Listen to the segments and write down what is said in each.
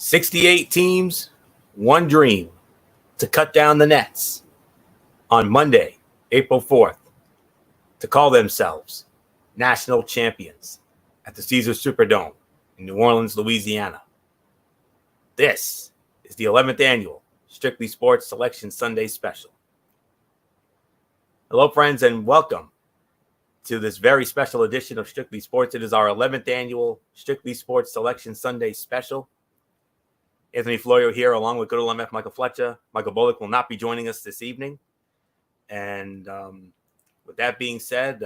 68 teams, one dream to cut down the nets on Monday, April 4th, to call themselves national champions at the Caesars Superdome in New Orleans, Louisiana. This is the 11th annual Strictly Sports Selection Sunday Special. Hello, friends, and welcome to this very special edition of Strictly Sports. It is our 11th annual Strictly Sports Selection Sunday Special. Anthony Florio here, along with good old MF Michael Fletcher. Michael Bullock will not be joining us this evening. And with that being said,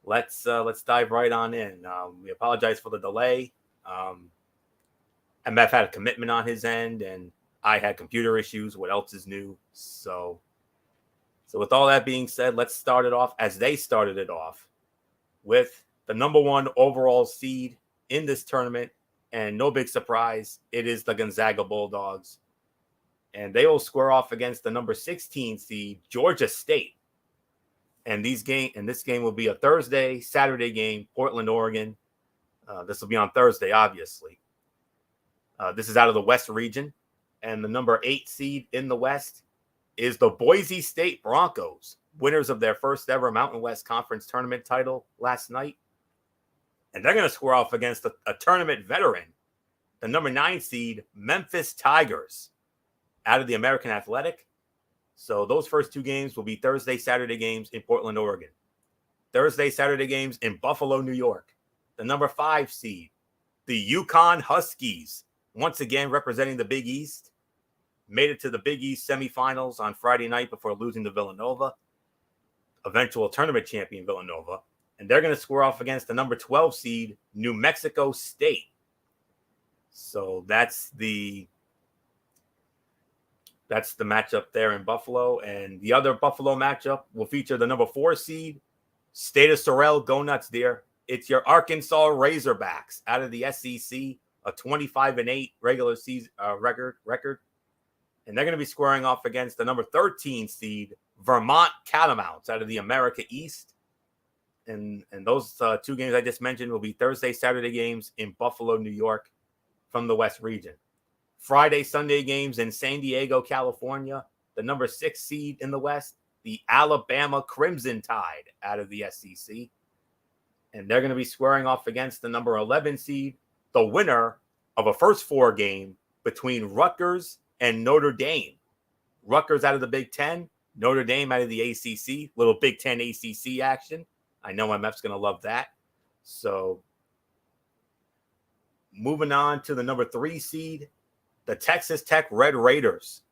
let's dive right on in. We apologize for the delay. MF had a commitment on his end, and I had computer issues. What else is new? So with all that being said, let's start it off as they started it off with the number one overall seed in this tournament. And no big surprise, it is the Gonzaga Bulldogs. And they will square off against the number 16 seed, Georgia State. And this game will be a Thursday, Saturday game, Portland, Oregon. This will be on Thursday, obviously. This is out of the West region. And the number 8 seed in the West is the Boise State Broncos, winners of their first ever Mountain West Conference tournament title last night. And they're going to square off against a tournament veteran, the number 9 seed, Memphis Tigers, out of the American Athletic. So those first two games will be Thursday, Saturday games in Portland, Oregon. Thursday, Saturday games in Buffalo, New York. The number 5 seed, the Yukon Huskies, once again representing the Big East, made it to the Big East semifinals on Friday night before losing to Villanova, eventual tournament champion Villanova. And they're going to square off against the number 12 seed, New Mexico State. So that's the matchup there in Buffalo. And the other Buffalo matchup will feature the number 4 seed, State of Sorrel. Go nuts, dear. It's your Arkansas Razorbacks out of the SEC, a 25-8 regular season record. And they're going to be squaring off against the number 13 seed, Vermont Catamounts out of the America East. And those two games I just mentioned will be Thursday, Saturday games in Buffalo, New York from the West region. Friday, Sunday games in San Diego, California. The number 6 seed in the West, the Alabama Crimson Tide out of the SEC. And they're going to be squaring off against the number 11 seed, the winner of a first 4 game between Rutgers and Notre Dame. Rutgers out of the Big Ten, Notre Dame out of the ACC. Little Big Ten ACC action. I know MF's going to love that. So moving on to the number 3 seed, the Texas Tech Red Raiders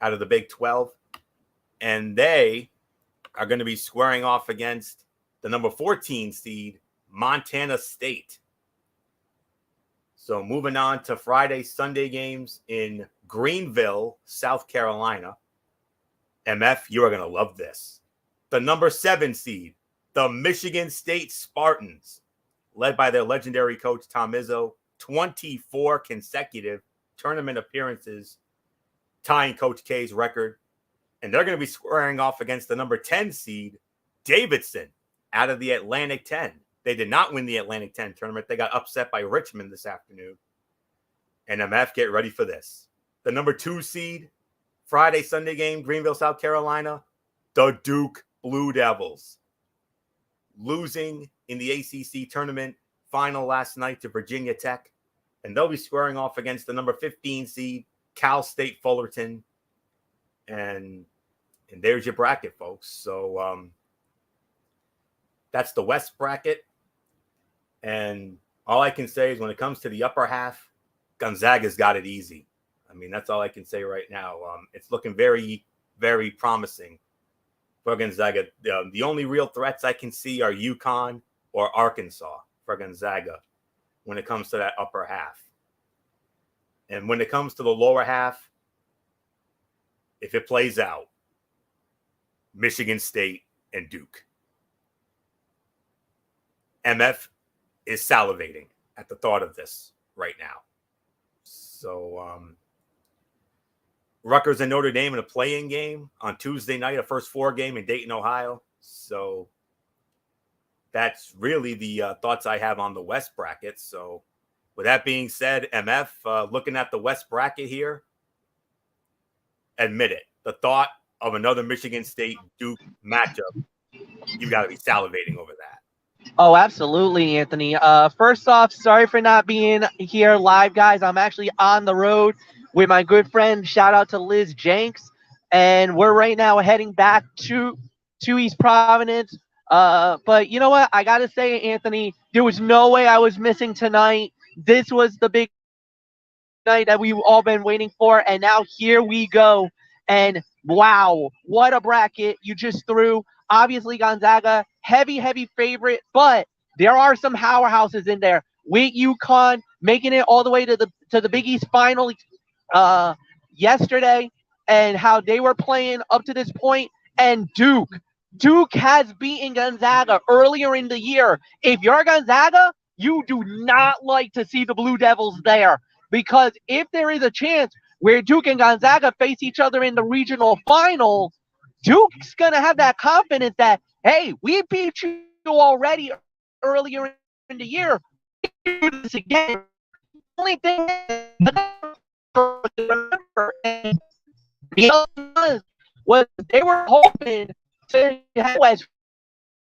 out of the Big 12. And they are going to be squaring off against the number 14 seed, Montana State. So moving on to Friday, Sunday games in Greenville, South Carolina. MF, you are going to love this. The number 7 seed, the Michigan State Spartans, led by their legendary coach, Tom Izzo, 24 consecutive tournament appearances, tying Coach K's record. And they're going to be squaring off against the number 10 seed, Davidson, out of the Atlantic 10. They did not win the Atlantic 10 tournament. They got upset by Richmond this afternoon. And MF, get ready for this. The number 2 seed, Friday, Sunday game, Greenville, South Carolina, the Duke Blue Devils, losing in the ACC tournament final last night to Virginia Tech. And they'll be squaring off against the number 15 seed, Cal State Fullerton. And there's your bracket, folks. So that's the West bracket. And all I can say is when it comes to the upper half, Gonzaga's got it easy. I mean, that's all I can say right now. It's looking very, very promising for Gonzaga. The only real threats I can see are Yukon or Arkansas for Gonzaga when it comes to that upper half. And when it comes to the lower half, if it plays out, Michigan State and Duke. MF is salivating at the thought of this right now. So, Rutgers and Notre Dame in a play-in game on Tuesday night, a first 4 game in Dayton, Ohio. So that's really the thoughts I have on the West bracket. So With that being said, MF, looking at the West bracket here, admit it, the thought of another Michigan State Duke matchup, you've got to be salivating over that. Oh, absolutely, Anthony. First off, sorry for not being here live, guys. I'm actually on the road with my good friend. Shout out to Liz Jenks. And we're right now heading back to East Providence. But you know what? I got to say, Anthony, there was no way I was missing tonight. This was the big night that we've all been waiting for. And now here we go. And wow, what a bracket you just threw. Obviously, Gonzaga, heavy favorite, but there are some powerhouses in there. With Yukon making it all the way to the Big East final yesterday, and how they were playing up to this point, and Duke has beaten Gonzaga earlier in the year. If you're Gonzaga, you do not like to see the Blue Devils there, because if there is a chance where Duke and Gonzaga face each other in the regional final, Duke's going to have that confidence that, hey, we beat you already earlier in the year. We can do this again. The only thing is, was they were hoping to have West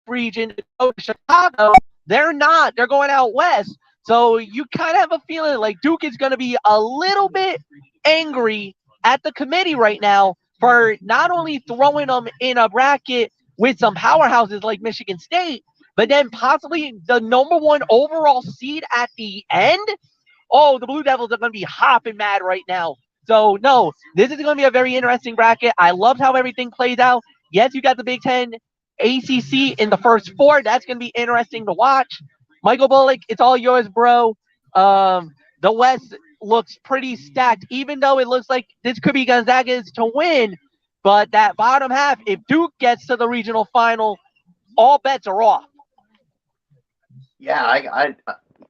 region to go to Chicago. They're not. They're going out west. So you kind of have a feeling like Duke is going to be a little bit angry at the committee right now for not only throwing them in a bracket with some powerhouses like Michigan State, but then possibly the number one overall seed at the end. Oh, the Blue Devils are going to be hopping mad right now. So, no, this is going to be a very interesting bracket. I loved how everything plays out. Yes, you got the Big Ten ACC in the first four. That's going to be interesting to watch. Michael Bullock, it's all yours, bro. The West looks pretty stacked, even though it looks like this could be Gonzaga's to win. But that bottom half, if Duke gets to the regional final, all bets are off. Yeah,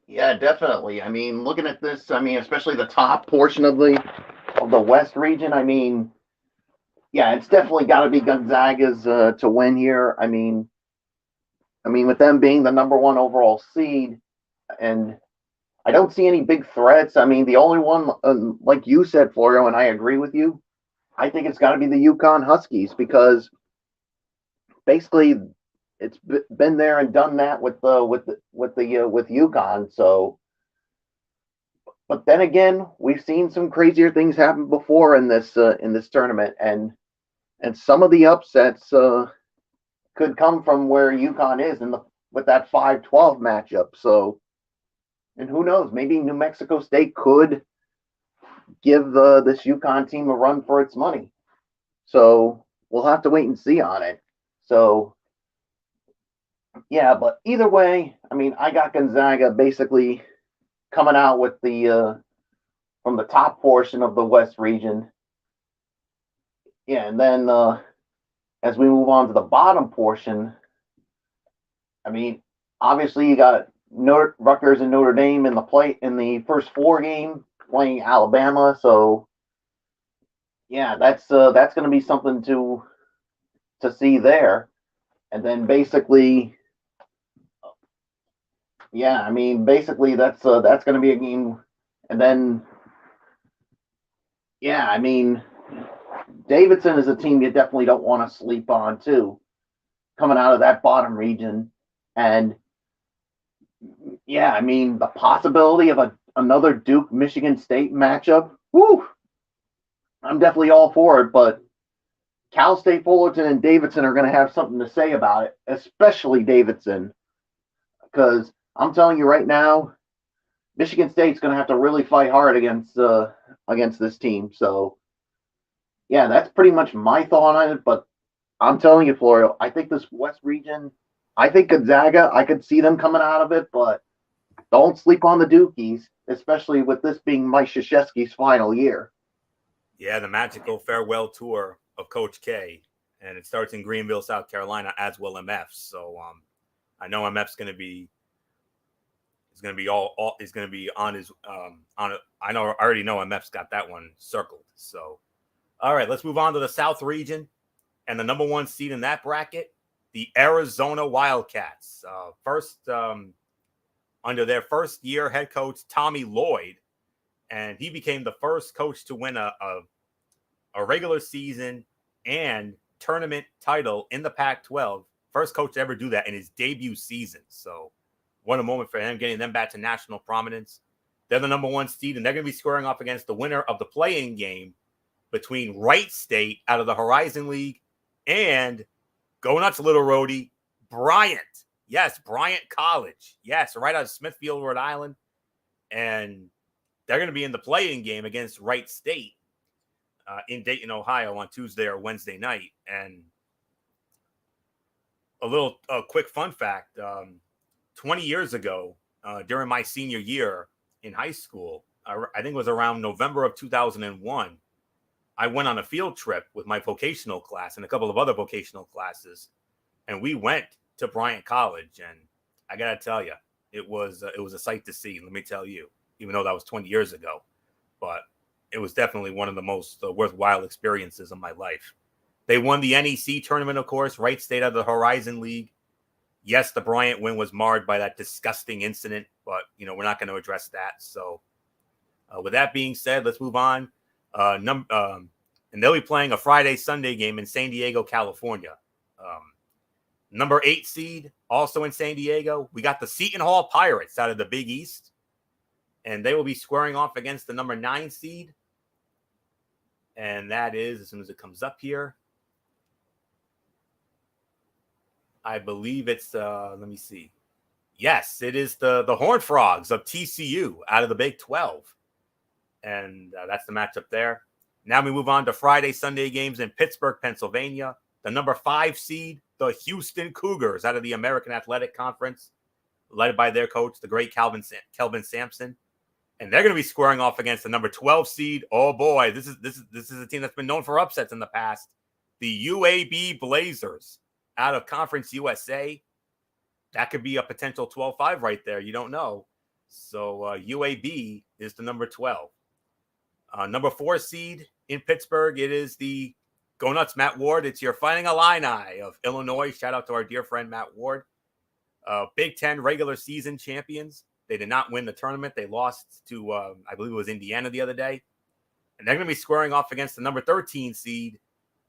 yeah, definitely. I mean, looking at this, I mean, especially the top portion of the West region, I mean, yeah, it's definitely got to be Gonzaga's to win here. I mean, with them being the number one overall seed, and I don't see any big threats. I mean, the only one, like you said, Florio, and I agree with you, I think it's got to be the Yukon Huskies, because basically it's been there and done that with Yukon. So, but then again, we've seen some crazier things happen before in this tournament, and some of the upsets could come from where Yukon is with that 5-12 matchup. So, and who knows, maybe New Mexico State could give this Yukon team a run for its money. So we'll have to wait and see on it. So yeah, but either way, I mean, I got Gonzaga basically coming out with the from the top portion of the West region. Yeah, and then as we move on to the bottom portion, I mean, obviously you got Rutgers and Notre Dame in the first four game playing Alabama. So yeah, that's going to be something to see there. And then basically, yeah, I mean, basically that's going to be a game. And then, yeah, I mean, Davidson is a team you definitely don't want to sleep on too, coming out of that bottom region. And yeah, I mean, the possibility of another Duke Michigan State matchup, whoo, I'm definitely all for it. But Cal State Fullerton and Davidson are going to have something to say about it, especially Davidson, because I'm telling you right now, Michigan State's going to have to really fight hard against this team. So yeah, that's pretty much my thought on it. But I'm telling you, Florio, I think this West region, I think Gonzaga, I could see them coming out of it, but don't sleep on the Dukies, especially with this being Mike Krzyzewski's final year. Yeah, the magical farewell tour of Coach K, and it starts in Greenville, South Carolina, as will MF. So I know MF's going to be on his on it. I already know MF's got that one circled. So all right, let's move on to the South region, and the number one seed in that bracket, the Arizona Wildcats. First, under their first-year head coach, Tommy Lloyd, and he became the first coach to win a regular season and tournament title in the Pac-12. First coach to ever do that in his debut season. So what a moment for him, getting them back to national prominence. They're the number 1 seed, and they're going to be squaring off against the winner of the play-in game between Wright State out of the Horizon League and Go Nuts Little Roadie, Bryant. Yes, Bryant College. Yes, right out of Smithfield, Rhode Island. And they're going to be in the play-in game against Wright State in Dayton, Ohio on Tuesday or Wednesday night. And a quick fun fact, 20 years ago, during my senior year in high school, I think it was around November of 2001, I went on a field trip with my vocational class and a couple of other vocational classes, and we went to Bryant College, and I got to tell you, it was a sight to see, let me tell you, even though that was 20 years ago. But it was definitely one of the most worthwhile experiences of my life. They won the NEC tournament, of course, Wright State out of the Horizon League. Yes, the Bryant win was marred by that disgusting incident, but, we're not going to address that. So with that being said, let's move on. And they'll be playing a Friday-Sunday game in San Diego, California. Number 8 seed, also in San Diego. We got the Seton Hall Pirates out of the Big East. And they will be squaring off against the number 9 seed. And that is, as soon as it comes up here, I believe it's, let me see. Yes, it is the Horned Frogs of TCU out of the Big 12. And that's the matchup there. Now we move on to Friday, Sunday games in Pittsburgh, Pennsylvania. The number 5 seed, the Houston Cougars out of the American Athletic Conference, led by their coach, the great Kelvin Sampson. And they're going to be squaring off against the number 12 seed. Oh boy, this is a team that's been known for upsets in the past. The UAB Blazers out of Conference USA. That could be a potential 12-5 right there. You don't know. So UAB is the number 12. Number 4 seed in Pittsburgh, it is the Go Nuts Matt Ward. It's your Fighting Illini of Illinois. Shout out to our dear friend Matt Ward. Big Ten regular season champions. They did not win the tournament. They lost to, I believe it was Indiana the other day. And they're going to be squaring off against the number 13 seed,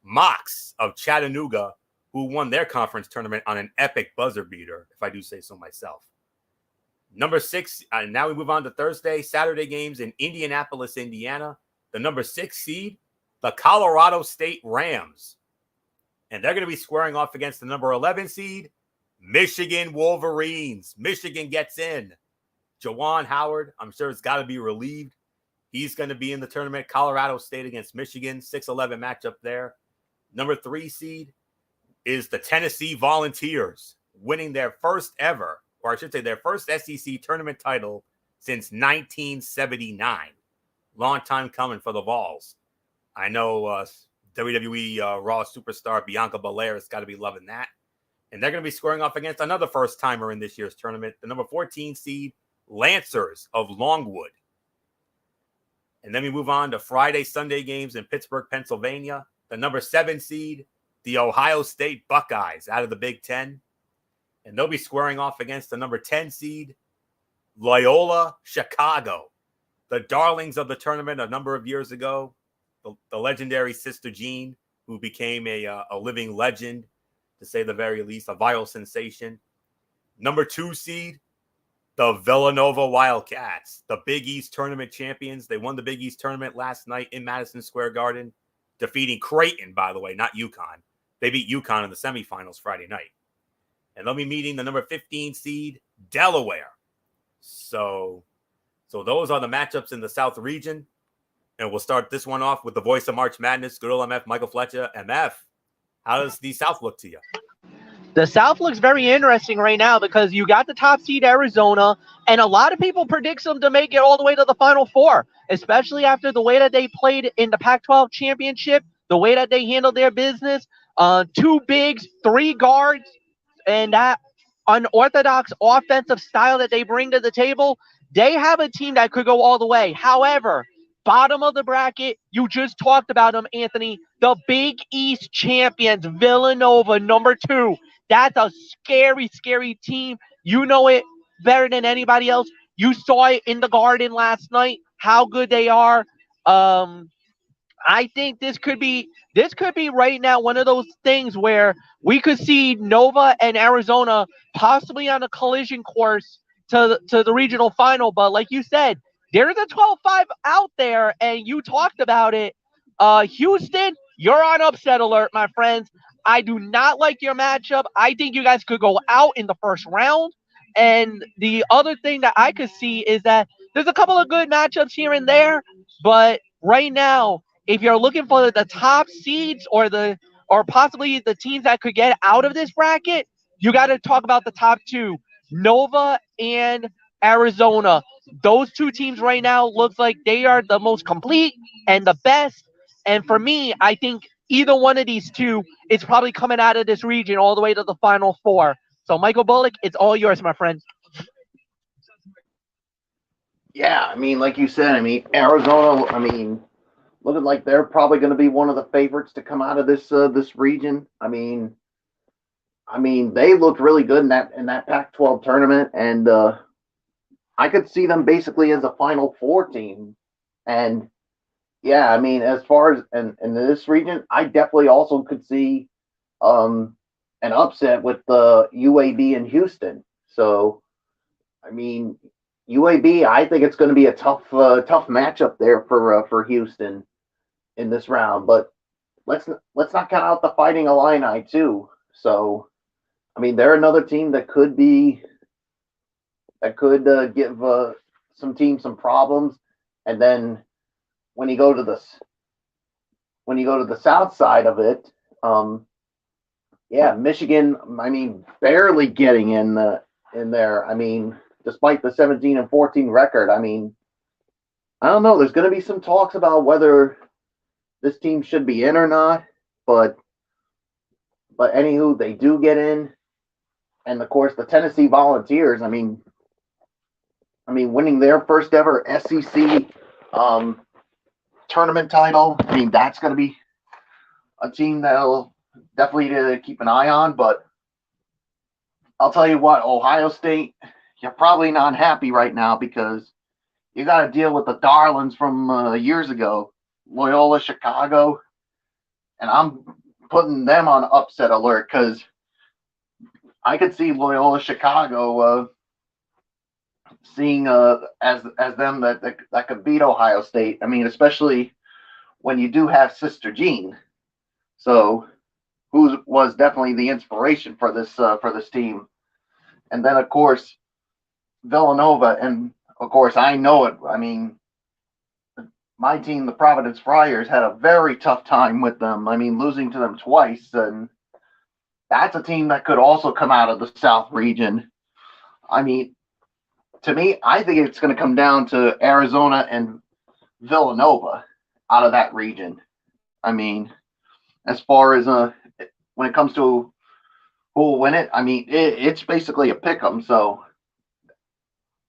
Mocs of Chattanooga, who won their conference tournament on an epic buzzer beater, if I do say so myself. Number 6, now we move on to Saturday games in Indianapolis, Indiana. The number 6 seed, the Colorado State Rams. And they're going to be squaring off against the number 11 seed, Michigan Wolverines. Michigan gets in. Jawan Howard, I'm sure it's got to be relieved. He's going to be in the tournament. Colorado State against Michigan, 6-11 matchup there. Number 3 seed is the Tennessee Volunteers, winning their first ever, or I should say their first SEC tournament title since 1979. Long time coming for the Vols. I know WWE Raw superstar Bianca Belair has got to be loving that. And they're going to be squaring off against another first-timer in this year's tournament, the number 14 seed, Lancers of Longwood. And then we move on to Friday, Sunday games in Pittsburgh, Pennsylvania. The number 7 seed, the Ohio State Buckeyes out of the Big Ten. And they'll be squaring off against the number 10 seed, Loyola Chicago. The darlings of the tournament a number of years ago. The legendary Sister Jean, who became a living legend, to say the very least, a viral sensation. Number 2 seed, the Villanova Wildcats, the Big East tournament champions. They won the Big East tournament last night in Madison Square Garden, defeating Creighton, by the way, not UConn. They beat UConn in the semifinals Friday night. And they'll be meeting the number 15 seed, Delaware. So those are the matchups in the South region. And we'll start this one off with the voice of March Madness, good old MF, Michael Fletcher. MF, how does the South look to you? The South looks very interesting right now because you got the top seed Arizona, and a lot of people predict them to make it all the way to the Final Four, especially after the way that they played in the Pac-12 championship, the way that they handled their business, 2 bigs, 3 guards, and that unorthodox offensive style that they bring to the table. They have a team that could go all the way. However, bottom of the bracket, you just talked about them, Anthony, the Big East champions, Villanova, number 2. That's a scary, scary team. You know it. better than anybody else. You saw it in the Garden last night, how good they are. I think this could be right now one of those things where we could see Nova and Arizona possibly on a collision course to the regional final. But like you said, there's a 12-5 out there, and you talked about it. Houston, you're on upset alert, my friends. I do not like your matchup. I think you guys could go out in the first round. And the other thing that I could see is that there's a couple of good matchups here and there, but right now, if you're looking for the top seeds or possibly the teams that could get out of this bracket, you got to talk about the top two, Nova and Arizona. Those two teams right now looks like they are the most complete and the best. And for me, I think either one of these two is probably coming out of this region all the way to the Final Four. So, Michael Bullock, it's all yours, my friend. Yeah, I mean, like you said, I mean, Arizona, I mean, looking like they're probably going to be one of the favorites to come out of this region. I mean, they looked really good in that Pac-12 tournament, and I could see them basically as a Final Four team. And yeah, I mean, as far as in this region, I definitely also could see an upset with the UAB and Houston. So, I mean, UAB, I think it's going to be a tough matchup there for Houston in this round. But let's not count out the Fighting Illini too. So, I mean, they're another team that could give some teams some problems. And then when you go to the south side of it, yeah, Michigan. I mean, barely getting in there. I mean, despite the 17-14 record. I mean, I don't know. There's going to be some talks about whether this team should be in or not, but anywho, they do get in. And of course, the Tennessee Volunteers. I mean, winning their first ever SEC tournament title. I mean, that's going to be a team that'll definitely keep an eye on. But I'll tell you what, Ohio State, you're probably not happy right now because you got to deal with the darlings from years ago, Loyola Chicago, and I'm putting them on upset alert because I could see Loyola Chicago seeing as them that could beat Ohio State. I mean, especially when you do have Sister Jean, so who was definitely the inspiration for this team, and then of course Villanova, and of course I know it. I mean, my team, the Providence Friars, had a very tough time with them. I mean, losing to them twice, and that's a team that could also come out of the South region. I mean, to me, I think it's going to come down to Arizona and Villanova out of that region. I mean, as far as when it comes to who will win it, I mean, it's basically a pick 'em. So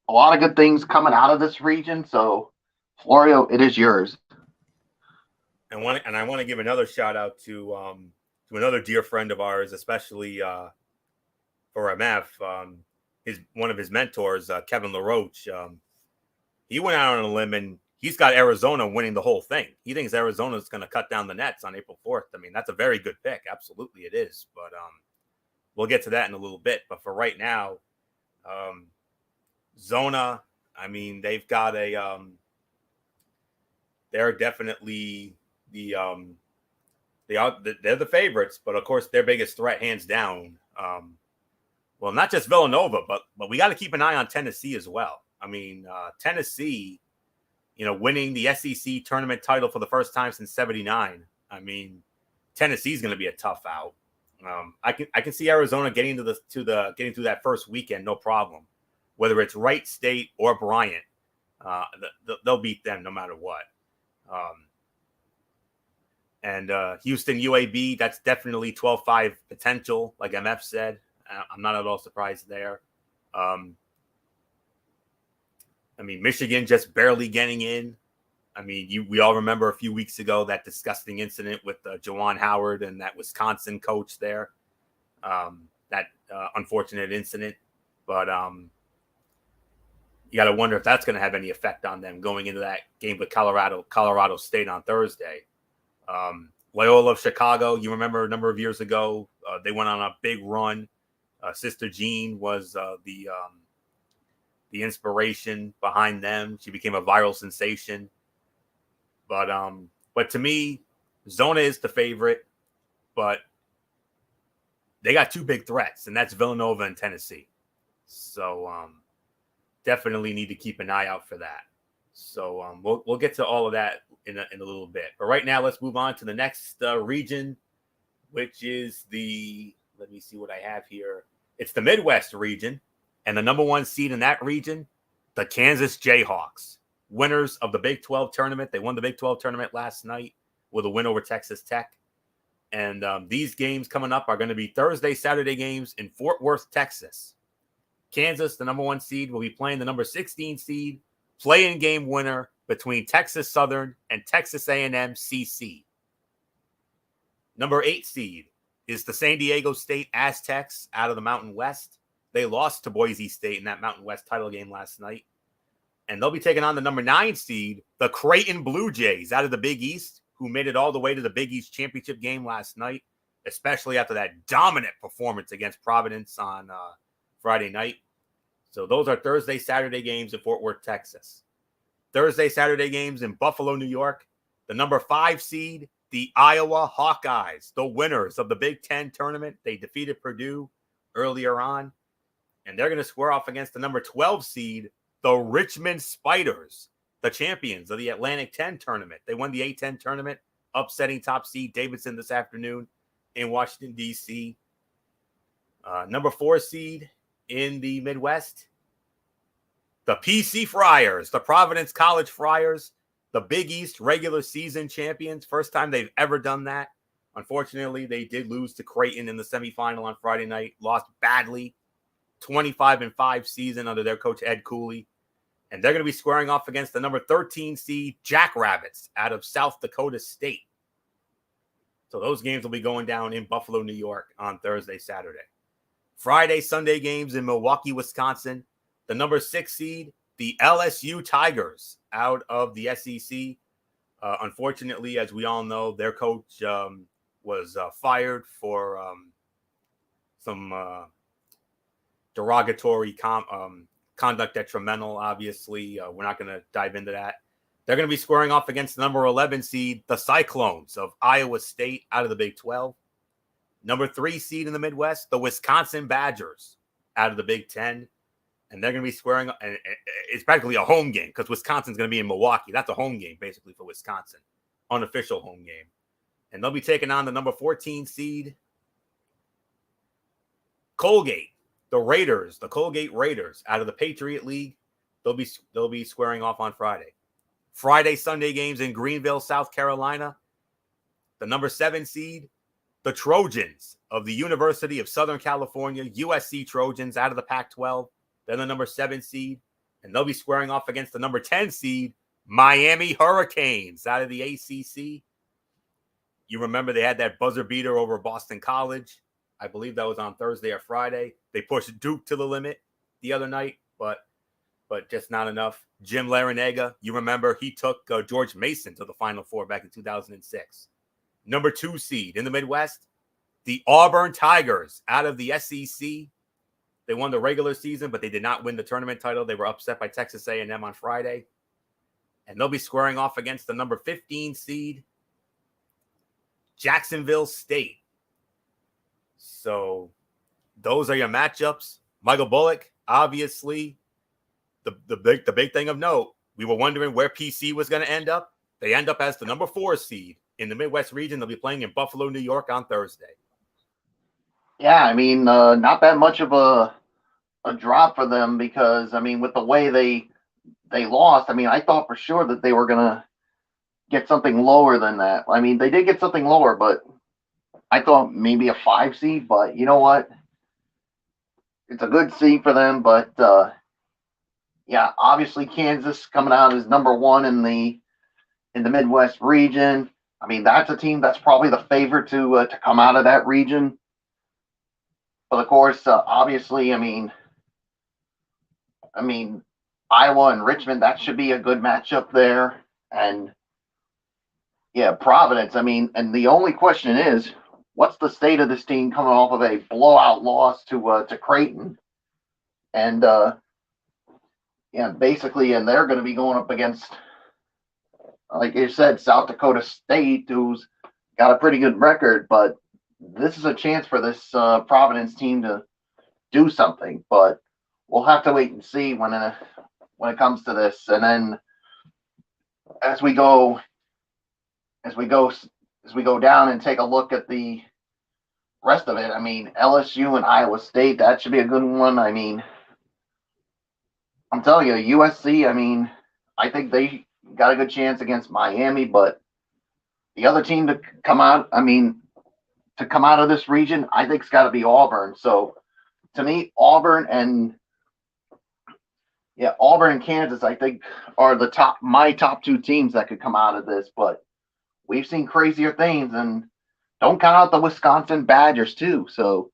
a lot of good things coming out of this region. So Florio, it is yours. And I want to give another shout out to another dear friend of ours, especially for MF. One of his mentors, Kevin LaRoche. He went out on a limb and he's got Arizona winning the whole thing. He thinks Arizona is going to cut down the nets on April 4th. I mean, that's a very good pick. Absolutely, it is. But we'll get to that in a little bit. But for right now, Zona. I mean, they've got they're definitely they're the favorites, but of course their biggest threat, hands down. Well, not just Villanova, but we got to keep an eye on Tennessee as well. I mean, Tennessee, winning the SEC tournament title for the first time since '79. I mean, Tennessee's going to be a tough out. I can see Arizona getting getting through that first weekend, no problem. Whether it's Wright State or Bryant, they'll beat them no matter what. And Houston UAB, that's definitely 12-5 potential, like MF said. I'm not at all surprised there. I mean, Michigan just barely getting in. I mean, we all remember a few weeks ago that disgusting incident with Juwan Howard and that Wisconsin coach there. That unfortunate incident. But you got to wonder if that's going to have any effect on them going into that game with Colorado State on Thursday. Loyola Chicago, you remember a number of years ago, they went on a big run. Sister Jean was the inspiration behind them. She became a viral sensation. But to me, Zona is the favorite, but they got two big threats, and that's Villanova and Tennessee. So definitely need to keep an eye out for that. So we'll get to all of that in a little bit. But right now, let's move on to the next region, which is let me see what I have here. It's the Midwest region, and the number one seed in that region, the Kansas Jayhawks, winners of the Big 12 tournament. They won the Big 12 tournament last night with a win over Texas Tech. And these games coming up are going to be Thursday, Saturday games in Fort Worth, Texas. Kansas, the number one seed, will be playing the number 16 seed, play-in game winner between Texas Southern and Texas A&M CC. Number 8 seed is the San Diego State Aztecs out of the Mountain West. They lost to Boise State in that Mountain West title game last night. And they'll be taking on the number 9 seed, the Creighton Blue Jays out of the Big East, who made it all the way to the Big East championship game last night, especially after that dominant performance against Providence on Friday night. So those are Thursday, Saturday games in Fort Worth, Texas. Thursday, Saturday games in Buffalo, New York. The number 5 seed, the Iowa Hawkeyes, the winners of the Big Ten tournament. They defeated Purdue earlier on. And they're going to square off against the number 12 seed, the Richmond Spiders, the champions of the Atlantic 10 tournament. They won the A10 tournament, upsetting top seed Davidson this afternoon in Washington, D.C. Number 4 seed in the Midwest, the PC Friars, the Providence College Friars, the Big East regular season champions. First time they've ever done that. Unfortunately, they did lose to Creighton in the semifinal on Friday night, lost badly, 25-5 season under their coach Ed Cooley. And they're going to be squaring off against the number 13 seed Jackrabbits out of South Dakota State. So those games will be going down in Buffalo, New York on Thursday, Saturday. Friday, Sunday games in Milwaukee, Wisconsin. The number 6 seed, the LSU Tigers out of the SEC. Unfortunately, as we all know, their coach was fired for some derogatory conduct, detrimental, obviously. We're not going to dive into that. They're going to be squaring off against the number 11 seed, the Cyclones of Iowa State out of the Big 12. Number 3 seed in the Midwest, the Wisconsin Badgers out of the Big 10. And they're going to be squaring, and it's practically a home game because Wisconsin's going to be in Milwaukee. That's a home game, basically, for Wisconsin. Unofficial home game. And they'll be taking on the number 14 seed, Colgate, the Raiders, the Colgate Raiders out of the Patriot League. They'll be squaring off on Friday. Friday, Sunday games in Greenville, South Carolina. The number 7 seed, the Trojans of the University of Southern California, USC Trojans out of the Pac-12. They're the number 7 seed, and they'll be squaring off against the number 10 seed, Miami Hurricanes out of the ACC. You remember they had that buzzer beater over Boston College. I believe that was on Thursday or Friday. They pushed Duke to the limit the other night, but just not enough. Jim Larinaga, you remember he took George Mason to the Final Four back in 2006. Number 2 seed in the Midwest, the Auburn Tigers out of the SEC. They won the regular season, but they did not win the tournament title. They were upset by Texas A&M on Friday. And they'll be squaring off against the number 15 seed, Jacksonville State. So those are your matchups. Michael Bullock, obviously, the big thing of note, we were wondering where PC was going to end up. They end up as the number 4 seed in the Midwest region. They'll be playing in Buffalo, New York on Thursday. Yeah, I mean, not that much of a drop for them because, I mean, with the way they lost, I mean, I thought for sure that they were going to get something lower than that. I mean, they did get something lower, but I thought maybe a 5 seed, but you know what? It's a good seed for them, but yeah, obviously Kansas coming out as number 1 in the Midwest region. I mean, that's a team that's probably the favorite to come out of that region. But of course, obviously, I mean, Iowa and Richmond, that should be a good matchup there. And yeah, Providence. I mean, and the only question is, what's the state of this team coming off of a blowout loss to Creighton? And yeah, basically, and they're going to be going up against, like you said, South Dakota State, who's got a pretty good record. But this is a chance for this Providence team to do something. But we'll have to wait and see when it comes to this. And then as we go down and take a look at the rest of it, I mean, LSU and Iowa State, that should be a good one. I mean, I'm telling you, USC, I mean, I think they got a good chance against Miami, but the other team to come out, of this region, I think it's got to be Auburn. So to me, Auburn and Kansas, I think, are my top two teams that could come out of this. But we've seen crazier things, and don't count out the Wisconsin Badgers too. So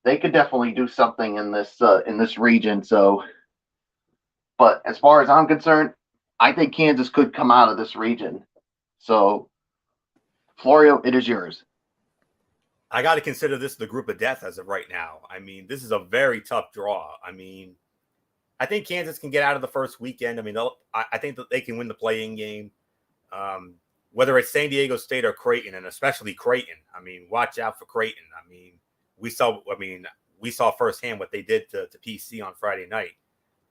they could definitely do something in this region. So, but as far as I'm concerned, I think Kansas could come out of this region. So, Florio, it is yours. I got to consider this the group of death as of right now. I mean, this is a very tough draw. I mean, I think Kansas can get out of the first weekend. I mean, I think that they can win the play-in game. Whether it's San Diego State or Creighton, and especially Creighton. I mean, watch out for Creighton. I mean, we saw firsthand what they did to PC on Friday night.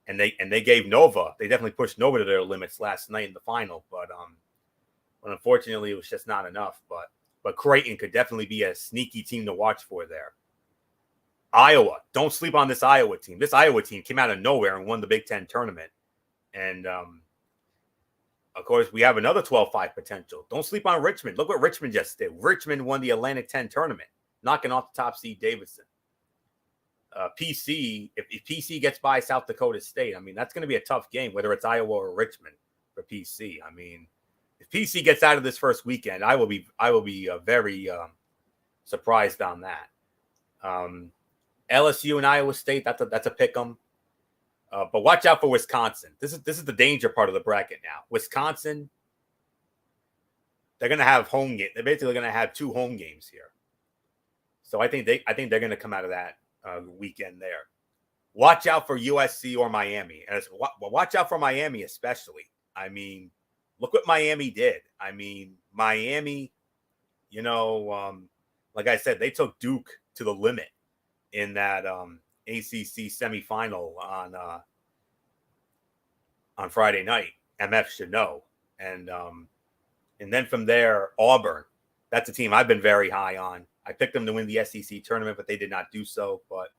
And they gave Nova, they definitely pushed Nova to their limits last night in the final, but unfortunately it was just not enough. But Creighton could definitely be a sneaky team to watch for there. Iowa, don't sleep on this Iowa team. This Iowa team came out of nowhere and won the Big Ten tournament. And of course, we have another 12-5 potential. Don't sleep on Richmond. Look what Richmond just did. Richmond won the Atlantic 10 tournament, knocking off the top seed Davidson. PC, if PC gets by South Dakota State, I mean, that's going to be a tough game, whether it's Iowa or Richmond for PC. I mean, if PC gets out of this first weekend, I will be very surprised on that. LSU and Iowa State, that's a pick 'em. But watch out for Wisconsin. This is the danger part of the bracket now. Wisconsin, they're going to have home game. They're basically going to have two home games here. So I think they're going to come out of that weekend there. Watch out for USC or Miami. And watch out for Miami especially. I mean, look what Miami did. I mean, Miami, like I said, they took Duke to the limit in that ACC semifinal on Friday night. MF should know. And then from there, Auburn. That's a team I've been very high on. I picked them to win the SEC tournament, but they did not do so. But,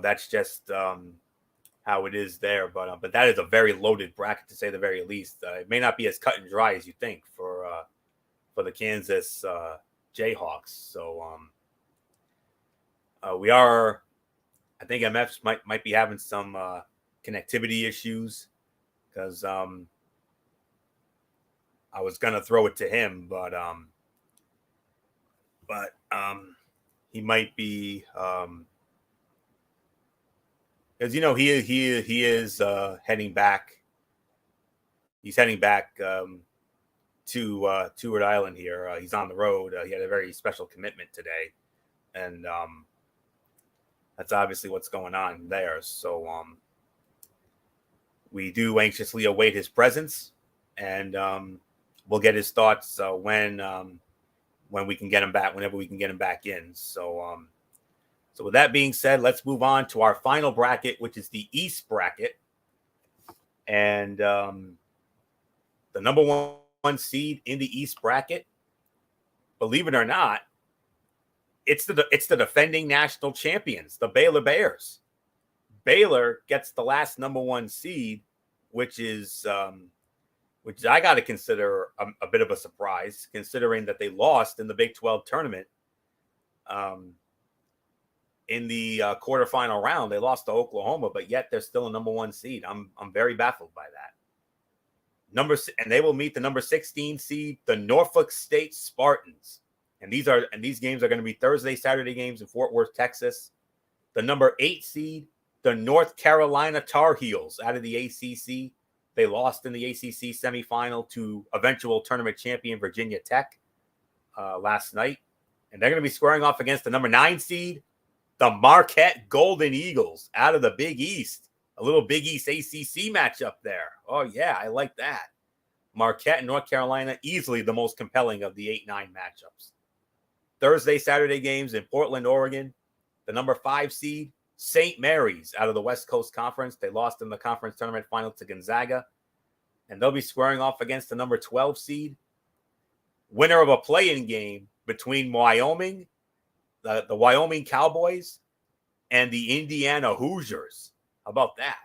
that's just how it is there. But that is a very loaded bracket, to say the very least. It may not be as cut and dry as you think for the Kansas Jayhawks. So I think MFs might be having some connectivity issues because I was gonna throw it to him, but he might be because he is heading back. He's heading back to Rhode Island here. He's on the road. He had a very special commitment today, and that's obviously what's going on there. So we do anxiously await his presence, and we'll get his thoughts when we can get him back, whenever we can get him back in. So with that being said, let's move on to our final bracket, which is the East bracket. And the number one seed in the East bracket, believe it or not, it's the defending national champions, the Baylor Bears. Baylor gets the last number one seed, which I got to consider a bit of a surprise, considering that they lost in the Big 12 tournament. In the quarterfinal round, they lost to Oklahoma, but yet they're still a number one seed. I'm very baffled by that. And they will meet the number 16 seed, the Norfolk State Spartans. And these games are going to be Thursday, Saturday games in Fort Worth, Texas. The number 8 seed, The North Carolina Tar Heels out of the ACC. They lost in the ACC semifinal to eventual tournament champion Virginia Tech last night. And they're going to be squaring off against the number 9 seed, the Marquette Golden Eagles out of the Big East. A little Big East ACC matchup there. Oh, yeah, I like that. Marquette and North Carolina, easily the most compelling of the 8-9 matchups. Thursday, Saturday games in Portland, Oregon. The number 5 seed, St. Mary's out of the West Coast Conference. They lost in the conference tournament final to Gonzaga. And they'll be squaring off against the number 12 seed. Winner of a play-in game between Wyoming, the Wyoming Cowboys, and the Indiana Hoosiers. How about that?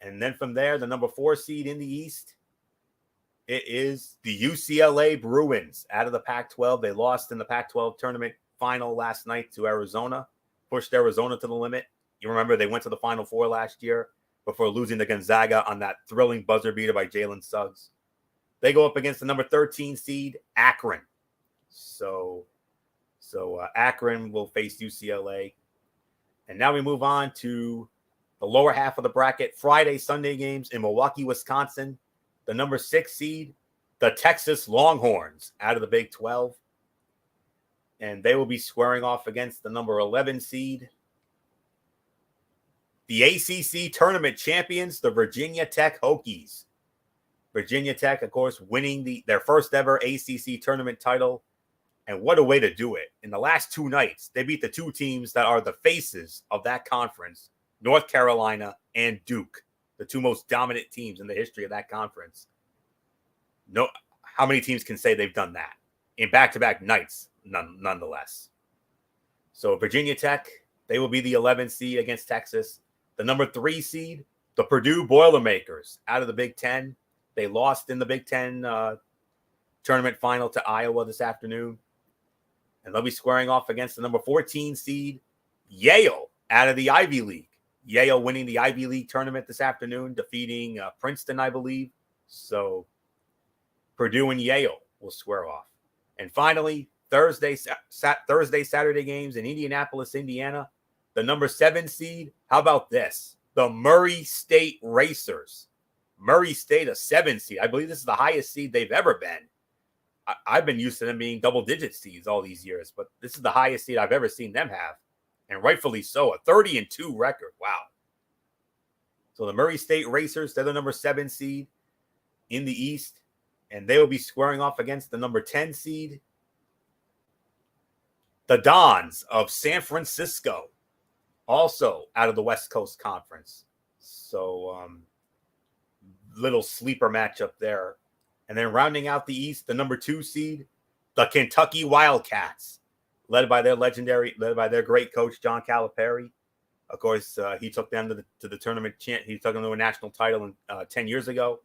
And then from there, the number 4 seed in the East, it is the UCLA Bruins out of the Pac-12. They lost in the Pac-12 tournament final last night to Arizona, pushed Arizona to the limit. You remember they went to the Final Four last year before losing to Gonzaga on that thrilling buzzer beater by Jalen Suggs. They go up against the number 13 seed, Akron. So Akron will face UCLA. And now we move on to the lower half of the bracket. Friday, Sunday games in Milwaukee, Wisconsin. The number 6 seed, the Texas Longhorns out of the Big 12. And they will be squaring off against the number 11 seed, the ACC tournament champions, the Virginia Tech Hokies. Virginia Tech, of course, winning their first ever ACC tournament title. And what a way to do it. In the last 2 nights, they beat the 2 teams that are the faces of that conference, North Carolina and Duke, the 2 most dominant teams in the history of that conference. No, how many teams can say they've done that in back-to-back nights, nonetheless? So Virginia Tech, they will be the 11th seed against Texas. The number 3 seed, the Purdue Boilermakers out of the Big Ten. They lost in the Big Ten tournament final to Iowa this afternoon. And they'll be squaring off against the number 14 seed, Yale out of the Ivy League. Yale winning the Ivy League tournament this afternoon, defeating Princeton, I believe. So Purdue and Yale will square off. And finally, Thursday, Saturday games in Indianapolis, Indiana. The number 7 seed, how about this? The Murray State Racers. Murray State, a 7 seed. I believe this is the highest seed they've ever been. I've been used to them being double-digit seeds all these years, but this is the highest seed I've ever seen them have, and rightfully so, a 30-2 record. Wow. So the Murray State Racers, they're the number 7 seed in the East, and they will be squaring off against the number 10 seed, the Dons of San Francisco, also out of the West Coast Conference. So little sleeper matchup there. And then rounding out the East, the number 2 seed, the Kentucky Wildcats, led by their great coach, John Calipari. Of course, he took them to the tournament. He took them to a national title 10 years ago.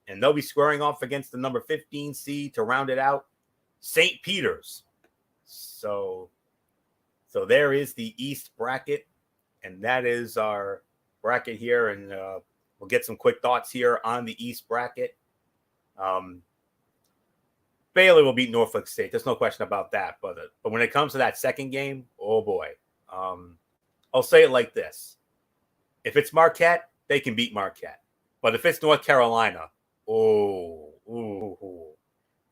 And they'll be squaring off against the number 15 seed to round it out, St. Peter's. So there is the East bracket, and that is our bracket here. And we'll get some quick thoughts here on the East bracket. Baylor will beat Norfolk State. There's no question about that. But when it comes to that second game, oh boy. I'll say it like this. If it's Marquette, they can beat Marquette. But if it's North Carolina,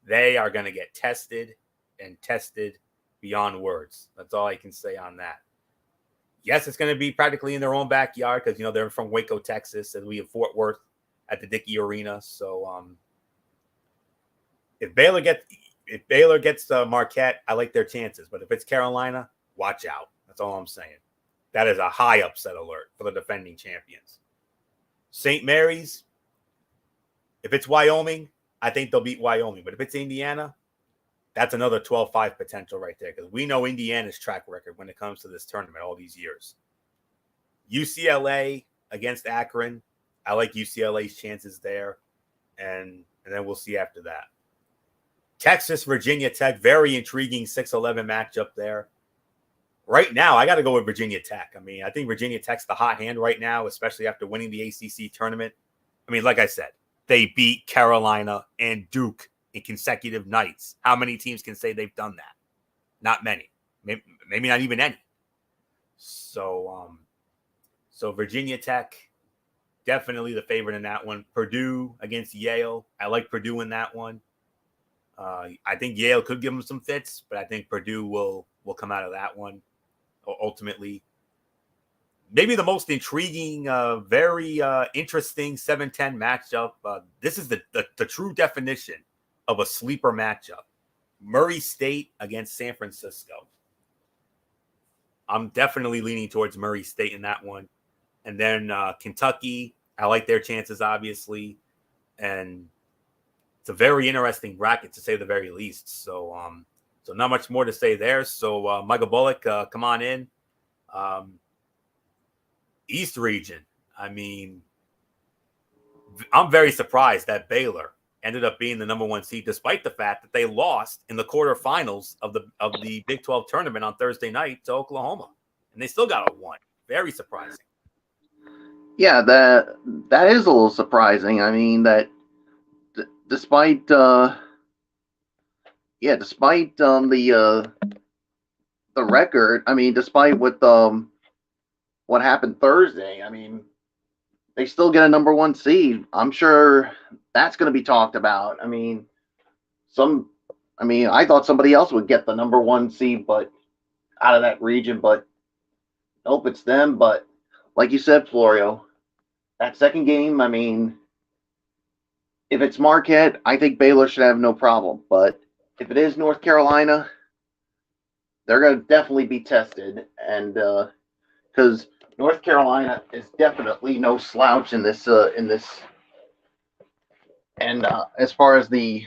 they are going to get tested and tested beyond words. That's all I can say on that. Yes, it's going to be practically in their own backyard because, they're from Waco, Texas, and we have Fort Worth at the Dickey Arena. So, if Baylor gets Marquette, I like their chances. But if it's Carolina, watch out. That's all I'm saying. That is a high upset alert for the defending champions. St. Mary's, if it's Wyoming, I think they'll beat Wyoming. But if it's Indiana, that's another 12-5 potential right there because we know Indiana's track record when it comes to this tournament all these years. UCLA against Akron, I like UCLA's chances there. And then we'll see after that. Texas, Virginia Tech, very intriguing 6-11 matchup there. Right now, I got to go with Virginia Tech. I mean, I think Virginia Tech's the hot hand right now, especially after winning the ACC tournament. I mean, like I said, they beat Carolina and Duke in consecutive nights. How many teams can say they've done that? Not many. Maybe not even any. So Virginia Tech, definitely the favorite in that one. Purdue against Yale. I like Purdue in that one. I think Yale could give them some fits, but I think Purdue will come out of that one ultimately. Maybe the most intriguing, very interesting 7-10 matchup. This is the true definition of a sleeper matchup. Murray State against San Francisco. I'm definitely leaning towards Murray State in that one. And then Kentucky, I like their chances, obviously. And it's a very interesting bracket, to say the very least. So not much more to say there. So Michael Bullock, come on in. East region. I mean, I'm very surprised that Baylor ended up being the number 1 seed, despite the fact that they lost in the quarterfinals of the Big 12 tournament on Thursday night to Oklahoma, and they still got a 1. Very surprising. Yeah, that is a little surprising. I mean, that despite the record, I mean, despite what happened Thursday, I mean, they still get a number 1 seed. I'm sure that's going to be talked about. I mean, I thought somebody else would get the number 1 seed, but out of that region, but nope, it's them. But like you said, Florio, that second game, I mean, if it's Marquette, I think Baylor should have no problem. But if it is North Carolina, they're going to definitely be tested, and because North Carolina is definitely no slouch in this. And as far as the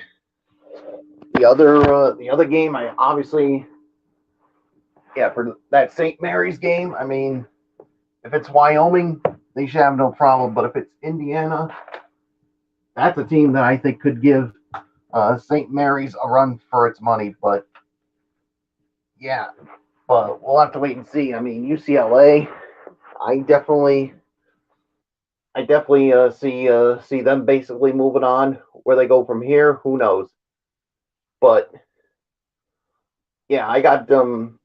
other game, I obviously, for that St. Mary's game, I mean, if it's Wyoming, they should have no problem. But if it's Indiana, that's a team that I think could give St. Mary's a run for its money. But we'll have to wait and see. I mean, UCLA. I definitely see them basically moving on. Where they go from here, who knows? But I got them.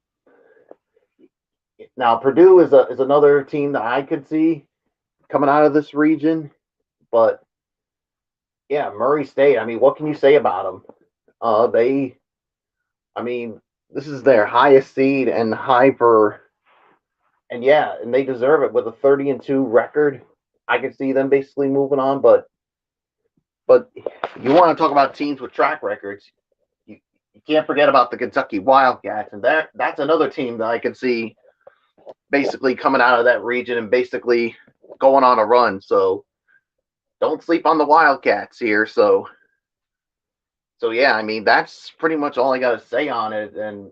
Now Purdue is another team that I could see coming out of this region, but Murray State. I mean, what can you say about them? This is their highest seed and and they deserve it with a 30-2 record. I could see them basically moving on, but you want to talk about teams with track records, you can't forget about the Kentucky Wildcats, and that's another team that I could see basically coming out of that region and basically going on a run. So don't sleep on the Wildcats here. So I mean, that's pretty much all I got to say on it, and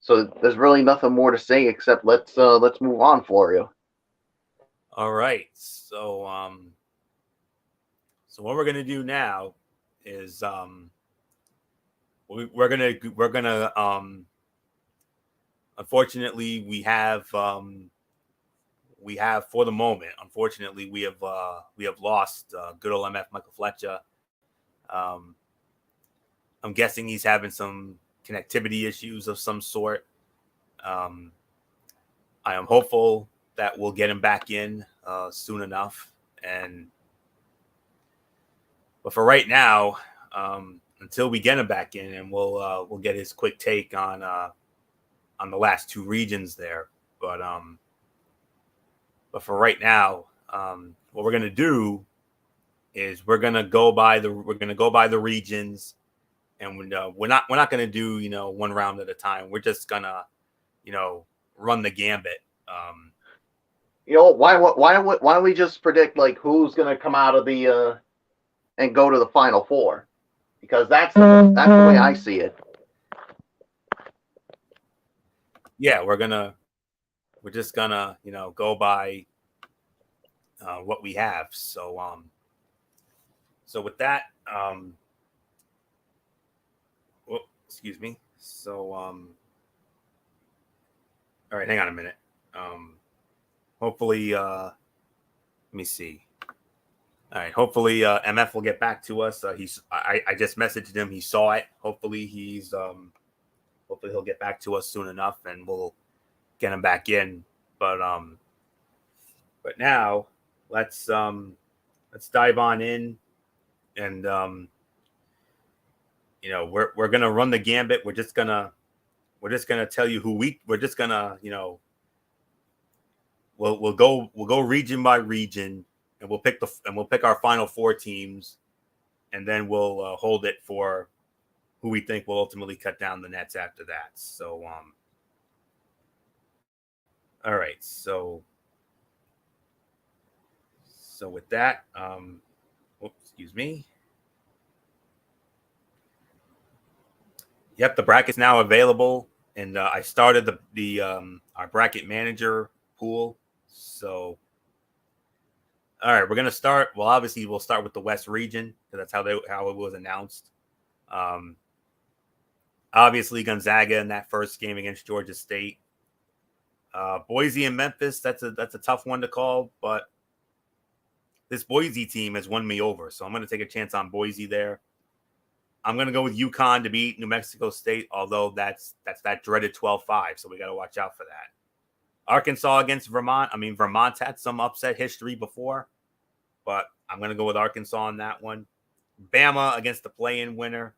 so there's really nothing more to say except let's move on, Florio. All right. So what we're gonna do now is we're gonna unfortunately we have for the moment, unfortunately we have lost good old MF Michael Fletcher. I'm guessing he's having some connectivity issues of some sort. I am hopeful that we'll get him back in soon enough. But for right now, until we get him back in, and we'll get his quick take on the last 2 regions there. But for right now, what we're gonna do is we're gonna go by the regions, and we're not gonna do one round at a time. We're just gonna run the gambit. Why don't we just predict like who's gonna come out of the and go to the Final Four, because that's the way I see it. Yeah, we're just gonna go by what we have. So with that, excuse me. So all right, hang on a minute. Hopefully, let me see. All right, hopefully MF will get back to us. I just messaged him. He saw it. Hopefully hopefully he'll get back to us soon enough, and we'll get him back in. But now let's dive on in, and we're gonna run the gambit. We're just gonna tell you who we're just gonna we'll go region by region, and we'll pick our final 4 teams, and then we'll hold it for who we think will ultimately cut down the nets after that. So all right, so with that, excuse me. Yep, the bracket's now available, and I started our bracket manager pool. So, all right, we're gonna start. Well, obviously, we'll start with the West region because that's how it was announced. Obviously, Gonzaga in that first game against Georgia State. Boise and Memphis. That's a tough one to call, but this Boise team has won me over, so I'm going to take a chance on Boise there. I'm going to go with Yukon to beat New Mexico State, although that's that dreaded 12-5, so we got to watch out for that. Arkansas against Vermont. I mean, Vermont's had some upset history before, but I'm going to go with Arkansas on that one. Bama against the play-in winner.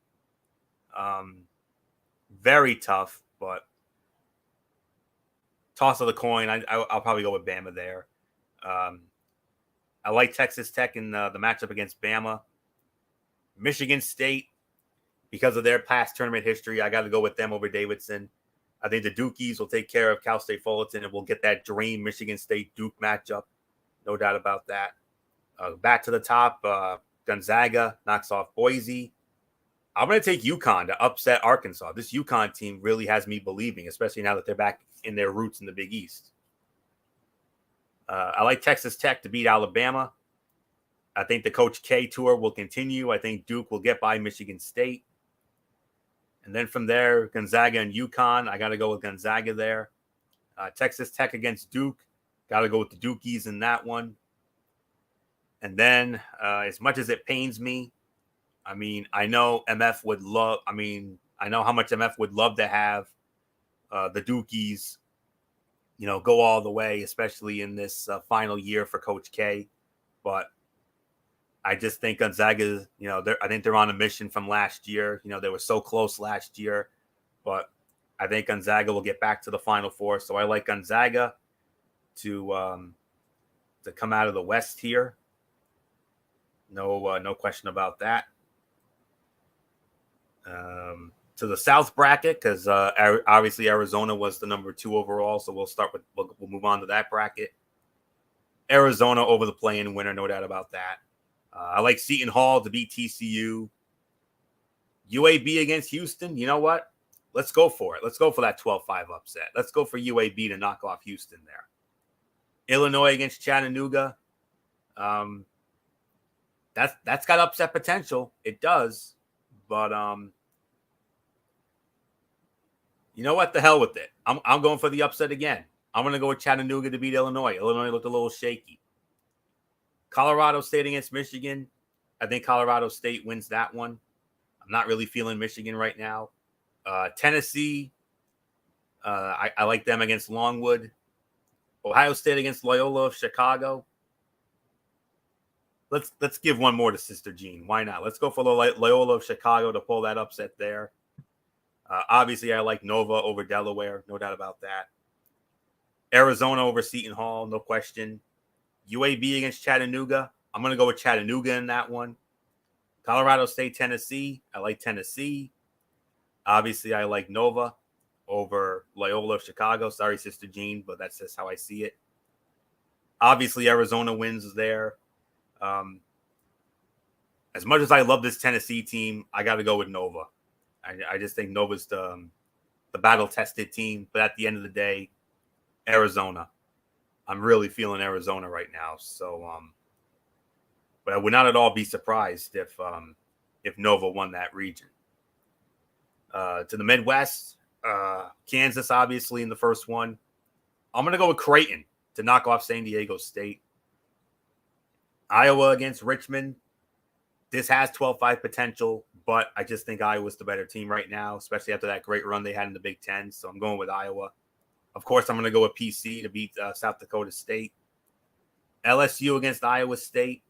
Very tough, but toss of the coin. I'll probably go with Bama there. I like Texas Tech in the matchup against Bama. Michigan State, because of their past tournament history, I got to go with them over Davidson. I think the Dukies will take care of Cal State Fullerton, and we'll get that dream Michigan State-Duke matchup. No doubt about that. Back to the top, Gonzaga knocks off Boise. I'm going to take Yukon to upset Arkansas. This Yukon team really has me believing, especially now that they're back in their roots in the Big East. I like Texas Tech to beat Alabama. I think the Coach K tour will continue. I think Duke will get by Michigan State. And then from there, Gonzaga and Yukon. I got to go with Gonzaga there. Texas Tech against Duke. Got to go with the Dukies in that one. And then, as much as it pains me, I mean, I know MF would love. I mean, I know how much MF would love to have the Dukies, go all the way, especially in this final year for Coach K. But I just think Gonzaga, I think they're on a mission from last year. They were so close last year, but I think Gonzaga will get back to the Final Four. So I like Gonzaga to come out of the West here. No question about that. To the South bracket, because obviously Arizona was the number 2 overall. So we'll move on to that bracket. Arizona over the play-in winner, no doubt about that. I like Seton Hall to beat TCU. UAB against Houston. You know what? Let's go for it. Let's go for that 12-5 upset. Let's go for UAB to knock off Houston there. Illinois against Chattanooga. That's got upset potential. It does. But you know what? The hell with it. I'm going for the upset again. I'm going to go with Chattanooga to beat Illinois. Illinois looked a little shaky. Colorado State against Michigan. I think Colorado State wins that one. I'm not really feeling Michigan right now. Tennessee. I like them against Longwood. Ohio State against Loyola of Chicago. Let's give one more to Sister Jean. Why not? Let's go for Loyola of Chicago to pull that upset there. Obviously, I like Nova over Delaware. No doubt about that. Arizona over Seton Hall. No question. UAB against Chattanooga. I'm going to go with Chattanooga in that one. Colorado State, Tennessee. I like Tennessee. Obviously, I like Nova over Loyola of Chicago. Sorry, Sister Jean, but that's just how I see it. Obviously, Arizona wins there. As much as I love this Tennessee team, I got to go with Nova. I just think Nova's the battle-tested team. But at the end of the day, Arizona. I'm really feeling Arizona right now. So, but I would not at all be surprised if Nova won that region. To the Midwest, Kansas, obviously, in the first one. I'm going to go with Creighton to knock off San Diego State. Iowa against Richmond. This has 12-5 potential, but I just think Iowa's the better team right now, especially after that great run they had in the Big Ten. So I'm going with Iowa. Of course, I'm going to go with PC to beat South Dakota State. LSU against Iowa State.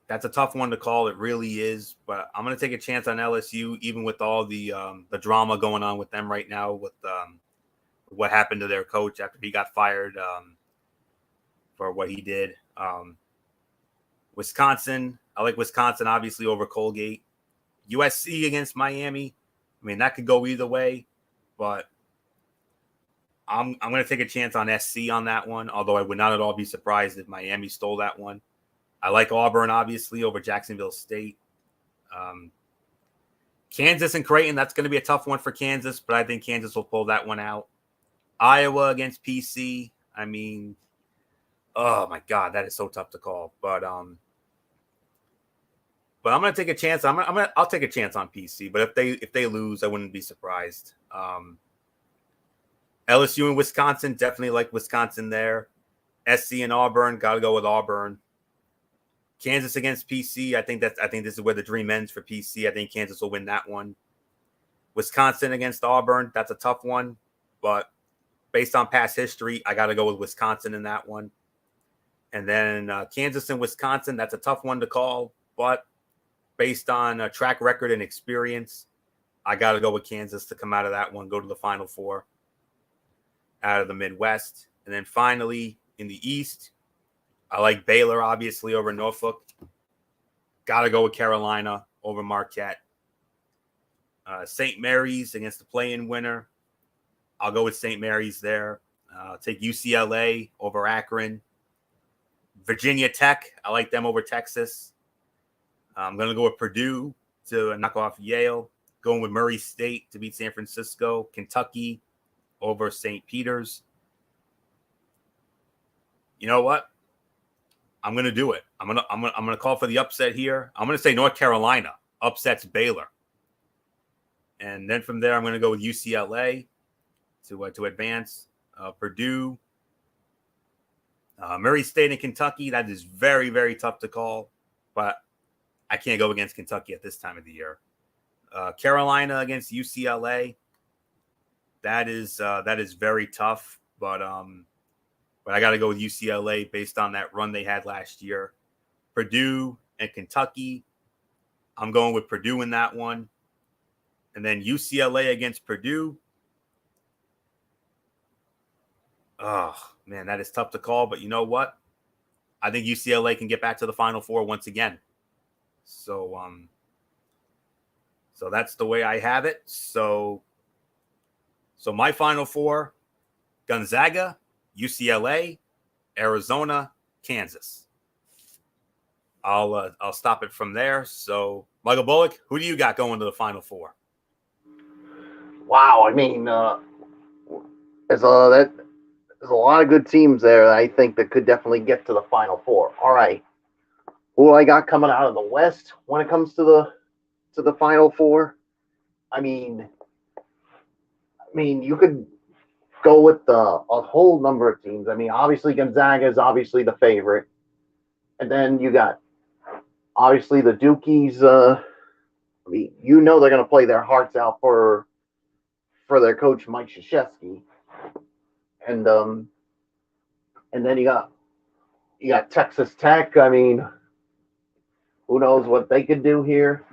That's a tough one to call. It really is. But I'm going to take a chance on LSU, even with all the drama going on with them right now, with what happened to their coach after he got fired for what he did. Wisconsin. I like Wisconsin, obviously, over Colgate. USC against Miami. I mean, that could go either way. But I'm going to take a chance on SC on that one, although I would not at all be surprised if Miami stole that one. I like Auburn, obviously, over Jacksonville State. Kansas and Creighton, that's going to be a tough one for Kansas, but I think Kansas will pull that one out. Iowa against PC. I mean, oh, my God, that is so tough to call. But I'm going to take a chance. I'll take a chance on PC, but if they lose, I wouldn't be surprised. LSU and Wisconsin, definitely like Wisconsin there. SC and Auburn, got to go with Auburn. Kansas against PC, I think this is where the dream ends for PC. I think Kansas will win that one. Wisconsin against Auburn, that's a tough one, but based on past history, I got to go with Wisconsin in that one. And then Kansas and Wisconsin, that's a tough one to call, but based on track record and experience, I got to go with Kansas to come out of that one, go to the Final Four out of the Midwest. And then finally, in the East, I like Baylor, obviously, over Norfolk. Got to go with Carolina over Marquette. St. Mary's against the play-in winner. I'll go with St. Mary's there. I'll take UCLA over Akron. Virginia Tech, I like them over Texas. I'm going to go with Purdue to knock off Yale. Going with Murray State to beat San Francisco. Kentucky over St. Peter's. You know what? I'm going to do it. I'm going to call for the upset here. I'm going to say North Carolina upsets Baylor. And then from there, I'm going to go with UCLA to advance. Purdue, Murray State, and Kentucky. That is very, very tough to call, but I can't go against Kentucky at this time of the year. Carolina against UCLA. That is very tough, but I got to go with UCLA based on that run they had last year. Purdue and Kentucky. I'm going with Purdue in that one. And then UCLA against Purdue. Oh, man, that is tough to call. But you know what? I think UCLA can get back to the Final Four once again. So that's the way I have it. So my Final Four, Gonzaga, UCLA, Arizona, Kansas. I'll stop it from there. So, Michael Bullock, who do you got going to the Final Four? Wow, I mean, there's a lot of good teams there that I think that could definitely get to the Final Four. All right, who do I got coming out of the West when it comes to the Final Four? I mean, you could go with a whole number of teams. I mean, obviously Gonzaga is obviously the favorite, and then you got obviously the Dukies. I mean, you know they're going to play their hearts out for their coach Mike Krzyzewski, and then you got Texas Tech. I mean, who knows what they could do here?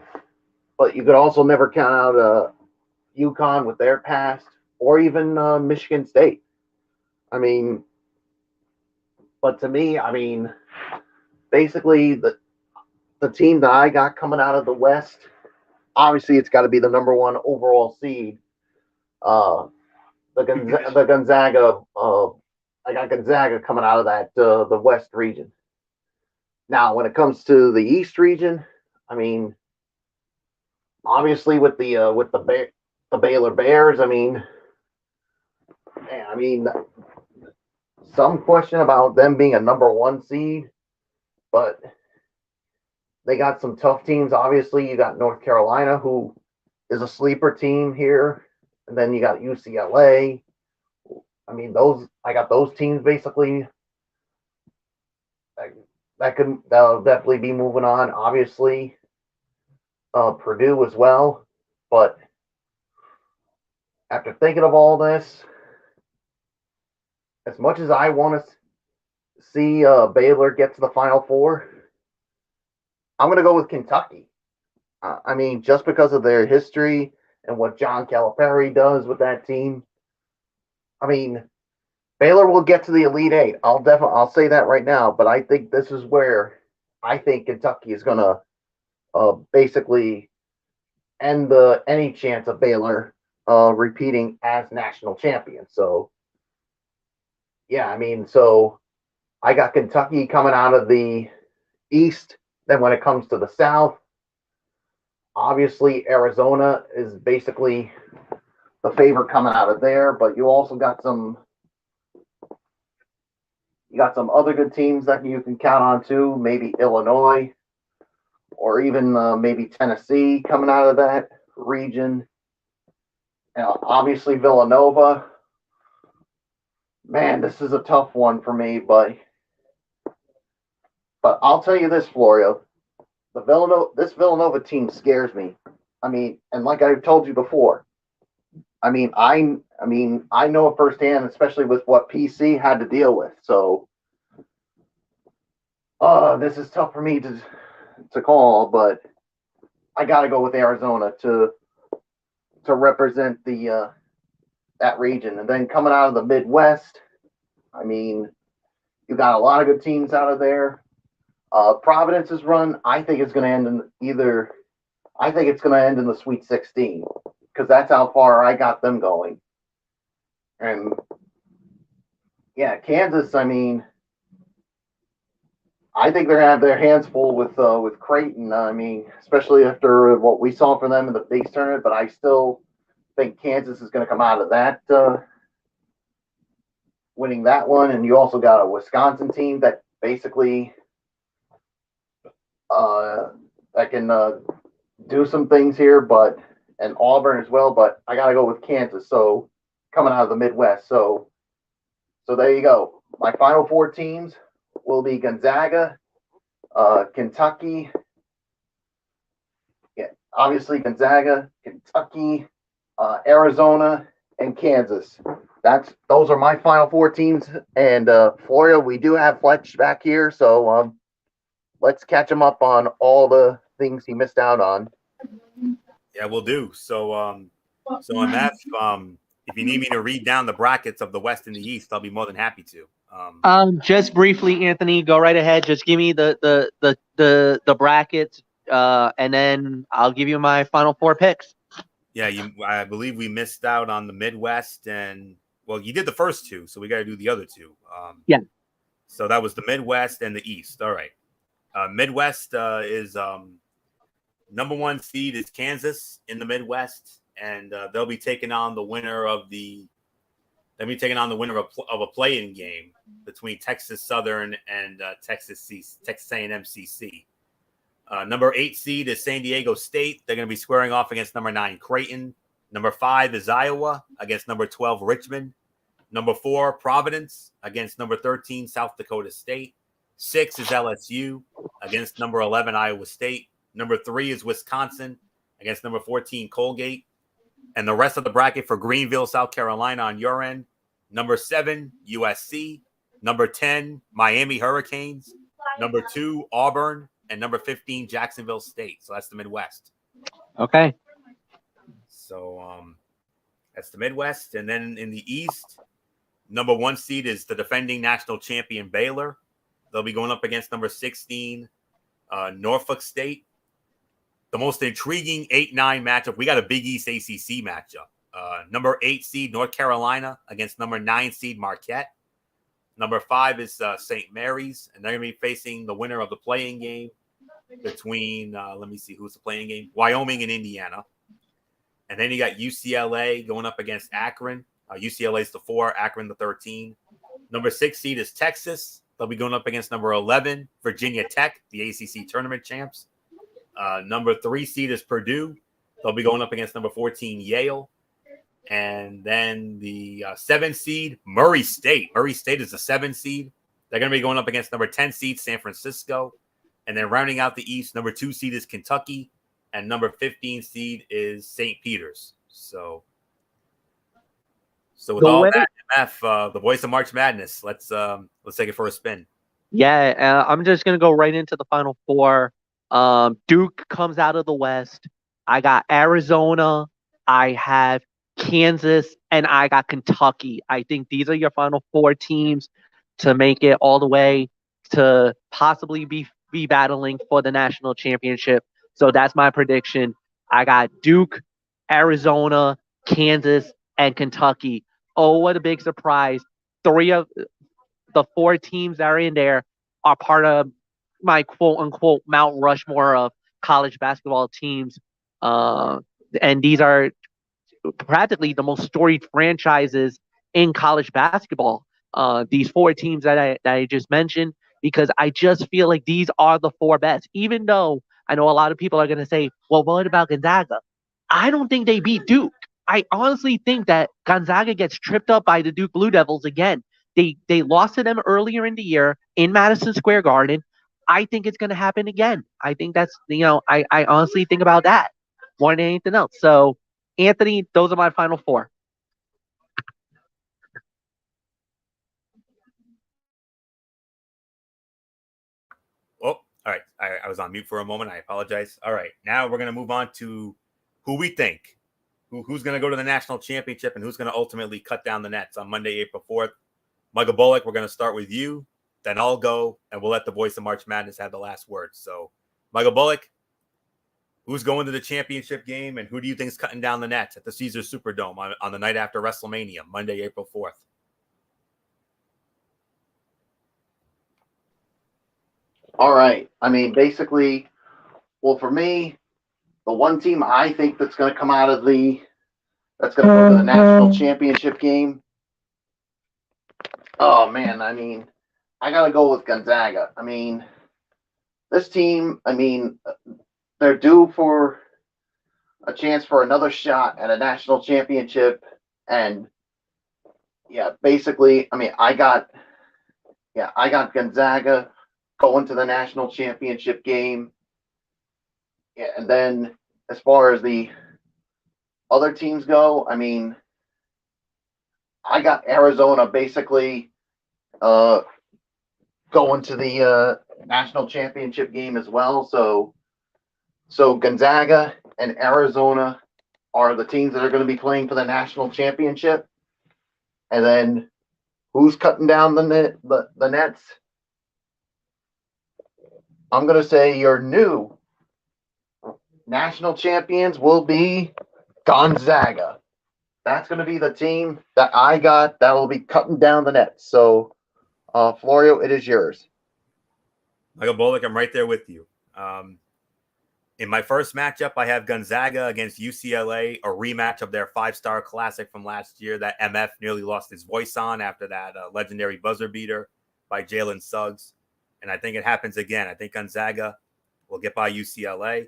But you could also never count out Yukon with their past, or even Michigan State. I mean, but to me, I mean, basically the team that I got coming out of the West, obviously it's got to be the number one overall seed. The Gonzaga. I got Gonzaga coming out of that the West region. Now, when it comes to the East region, I mean, obviously with the Baylor Bears, I mean, some question about them being a number one seed, but they got some tough teams. Obviously, you got North Carolina, who is a sleeper team here, and then you got UCLA. I mean, I got those teams basically that'll definitely be moving on. Obviously, Purdue as well, but after thinking of all this, as much as I want to see Baylor get to the Final Four, I'm going to go with Kentucky. I mean, just because of their history and what John Calipari does with that team. I mean, Baylor will get to the Elite Eight. I'll say that right now. But I think this is where I think Kentucky is going to basically end any chance of Baylor repeating as national champion. So, yeah, I mean, so I got Kentucky coming out of the East. Then when it comes to the South, obviously Arizona is basically the favorite coming out of there. But you also got some other good teams that you can count on too. Maybe Illinois or even maybe Tennessee coming out of that region. Obviously Villanova. Man, this is a tough one for me, but I'll tell you this, Florio. This Villanova team scares me. I mean, and like I've told you before, I know it firsthand, especially with what PC had to deal with. So, this is tough for me to call, but I got to go with Arizona to represent the that region. And then coming out of the Midwest, I mean, you got a lot of good teams out of there. Providence's run, I think it's going to end in the Sweet 16 because that's how far I got them going. And yeah, Kansas, I mean, I think they're going to have their hands full with Creighton. I mean, especially after what we saw from them in the Big East tournament, but I still think Kansas is going to come out of that winning that one. And you also got a Wisconsin team that basically that can do some things here, and Auburn as well. But I got to go with Kansas. So coming out of the Midwest. So there you go. My Final Four teams will be Gonzaga, Kentucky. Yeah, obviously Gonzaga, Kentucky, Arizona, and Kansas. Those are my Final Four teams. And Florida, we do have Fletch back here, so let's catch him up on all the things he missed out on. Yeah, we'll do. So on that, if you need me to read down the brackets of the West and the East, I'll be more than happy to. Just briefly, Anthony, go right ahead. Just give me the brackets, and then I'll give you my Final Four picks. Yeah, I believe we missed out on the Midwest, and well, you did the first two, so we got to do the other two. Yeah. So that was the Midwest and the East. All right. Midwest is number one seed is Kansas in the Midwest, and they'll be taking on the winner of a play-in game between Texas Southern and Texas A&M CC. Number 8 seed is San Diego State. They're going to be squaring off against number 9 Creighton. Number 5 is Iowa against number 12 Richmond. Number 4 Providence against number 13 South Dakota State. 6 is LSU against number 11 Iowa State. Number 3 is Wisconsin against number 14 Colgate. And the rest of the bracket for Greenville, South Carolina on your end. Number 7, USC. Number 10, Miami Hurricanes. Number 2, Auburn. And number 15, Jacksonville State. So that's the Midwest. Okay. So that's the Midwest. And then in the East, number 1 seed is the defending national champion Baylor. They'll be going up against number 16, Norfolk State. The most intriguing 8-9 matchup. We got a Big East ACC matchup. Number 8 seed North Carolina against number 9 seed Marquette. Number 5 is St. Mary's, and they're going to be facing the winner of the playing game between, let me see, who's the playing game? Wyoming and Indiana. And then you got UCLA going up against Akron. UCLA is the 4, Akron the 13. Number 6 seed is Texas. They'll be going up against number 11, Virginia Tech, the ACC tournament champs. Number 3 seed is Purdue. They'll be going up against number 14, Yale. And then the 7 seed, Murray State. Murray State is the 7 seed. They're going to be going up against number 10 seed, San Francisco. And then rounding out the East, number 2 seed is Kentucky. And number 15 seed is St. Peter's. So So with all that, MF, the voice of March Madness, let's take it for a spin. Yeah, I'm just gonna go right into the Final Four. Duke comes out of the West. I got Arizona. I have Kansas, and I got Kentucky. I think these are your Final Four teams to make it all the way to possibly be battling for the national championship. So that's my prediction. I got Duke, Arizona, Kansas, and Kentucky. Oh, what a big surprise! Three of the four teams that are in there are part of my quote unquote Mount Rushmore of college basketball teams. And these are practically the most storied franchises in college basketball. These four teams that I just mentioned, because I just feel like these are the four best. Even though I know a lot of people are going to say, well, what about Gonzaga? I don't think they beat Duke. I honestly think that Gonzaga gets tripped up by the Duke Blue Devils again. They lost to them earlier in the year in Madison Square Garden. I think it's going to happen again. I think that's, I honestly think about that more than anything else. So, Anthony, those are my final four. Oh, all right. I was on mute for a moment. I apologize. All right. Now we're going to move on to who we think, who's going to go to the national championship and who's going to ultimately cut down the nets on Monday, April 4th. Michael Bullock, we're going to start with you. Then I'll go, and we'll let the voice of March Madness have the last word. So, Michael Bullock, who's going to the championship game, and who do you think is cutting down the nets at the Caesars Superdome on the night after WrestleMania, Monday, April 4th? All right. I mean, basically, well, for me, the one team I think that's going to come out of that's going to go to the national championship game. Oh, man. I mean, I got to go with Gonzaga. I mean, this team, I mean, they're due for a chance for another shot at a national championship. And yeah, basically, I mean, I got Gonzaga going to the national championship game. Yeah, and then as far as the other teams go, I mean, I got Arizona basically going to the national championship game as well. So Gonzaga and Arizona are the teams that are going to be playing for the national championship. And then who's cutting down the nets? I'm going to say your new national champions will be Gonzaga. That's going to be the team that I got that will be cutting down the nets. So, Florio, it is yours. Michael Bullock, I'm right there with you. In my first matchup, I have Gonzaga against UCLA, a rematch of their five-star classic from last year that MF nearly lost his voice on after that legendary buzzer beater by Jalen Suggs. And I think it happens again. I think Gonzaga will get by UCLA.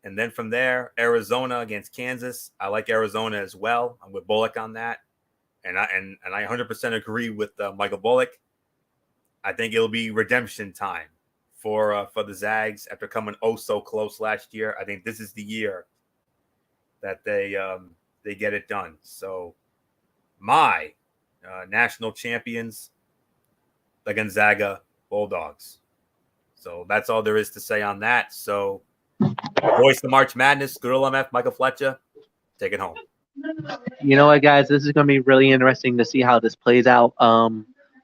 And then from there, Arizona against Kansas. I like Arizona as well. I'm with Bullock on that. And I 100% agree with Michael Bullock. I think it'll be redemption time for the Zags after coming so close last year. I think this is the year that they get it done. So my national champions, the Gonzaga Bulldogs. So that's all there is to say on that. So voice the March Madness, Good old MF, Michael Fletcher, take it home. You know what, guys? This is going to be really interesting to see how this plays out.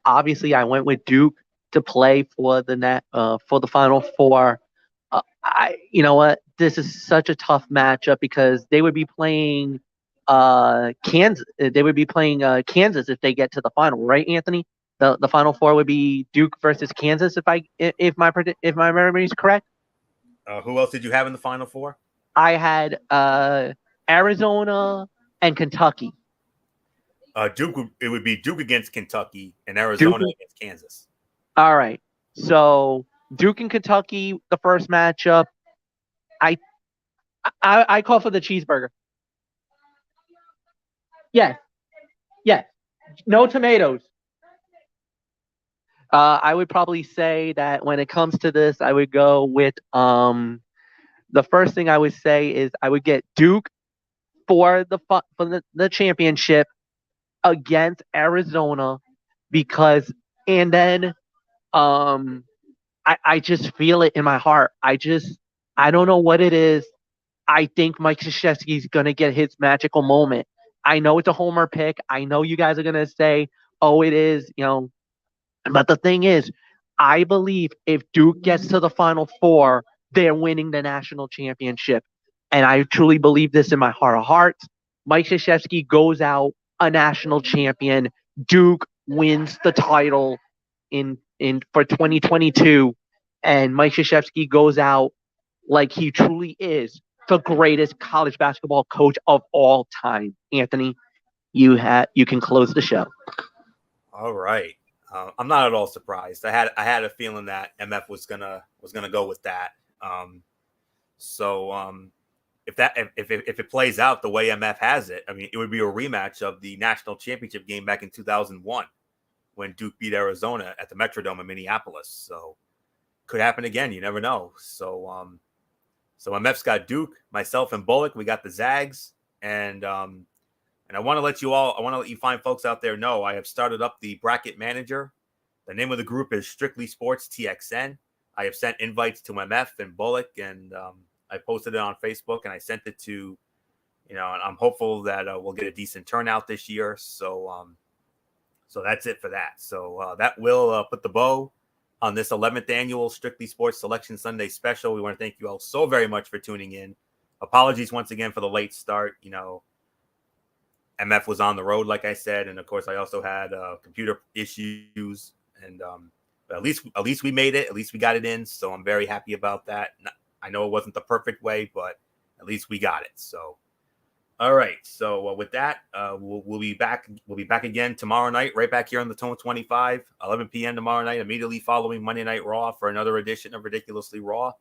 Obviously, I went with Duke to play for the Final Four. You know what? This is such a tough matchup because they would be playing Kansas. They would be playing Kansas if they get to the final, right, Anthony? The Final Four would be Duke versus Kansas if my memory is correct. Who else did you have in the Final Four? I had Arizona and Kentucky. It would be Duke against Kentucky and Arizona against Kansas. All right. So Duke and Kentucky, the first matchup. I call for the cheeseburger. Yes. Yes. No tomatoes. I would probably say that when it comes to this, I would go with the first thing I would say is I would get Duke for the championship. against Arizona and then I just feel it in my heart. I don't know what it is. I think Mike Krzyzewski is going to get his magical moment. I know it's a homer pick. I know you guys are going to say, oh, it is, but the thing is, I believe if Duke gets to the Final Four, they're winning the national championship. And I truly believe this in my heart of hearts. Mike Krzyzewski goes out a national champion. Duke wins the title in for 2022, and Mike Krzyzewski goes out like he truly is the greatest college basketball coach of all time. Anthony, you can close the show. All right. I'm not at all surprised. I had a feeling that MF was gonna go with that. If it plays out the way MF has it, I mean, it would be a rematch of the national championship game back in 2001 when Duke beat Arizona at the Metrodome in Minneapolis. So could happen again. You never know. So MF's got Duke, myself and Bullock. We got the Zags, and I want to let you fine folks out there know I have started up the bracket manager. The name of the group is Strictly Sports TXN. I have sent invites to MF and Bullock, and I posted it on Facebook, and I sent it to, and I'm hopeful that we'll get a decent turnout this year. So that's it for that. So that will put the bow on this 11th annual Strictly Sports Selection Sunday special. We want to thank you all so very much for tuning in. Apologies once again for the late start. MF was on the road, like I said, and of course I also had computer issues. And but at least we made it. At least we got it in. So I'm very happy about that. I know it wasn't the perfect way, but at least we got it. So. All right. So with that, we'll be back. We'll be back again tomorrow night, right back here on the Tone 25, 11 p.m. tomorrow night, immediately following Monday Night Raw for another edition of Ridiculously Raw.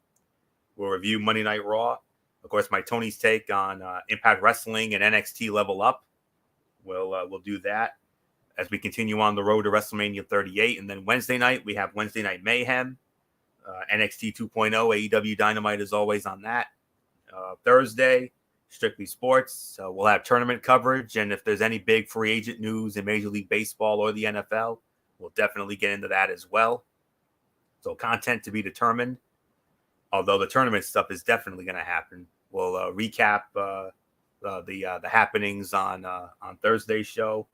We'll review Monday Night Raw. Of course, my Tony's take on Impact Wrestling and NXT Level Up. We'll do that as we continue on the road to WrestleMania 38. And then Wednesday night, we have Wednesday Night Mayhem, NXT 2.0, AEW Dynamite as always on that. Thursday, Strictly Sports. So we'll have tournament coverage. And if there's any big free agent news in Major League Baseball or the NFL, we'll definitely get into that as well. So content to be determined. Although the tournament stuff is definitely going to happen. We'll recap the happenings on Thursday's show.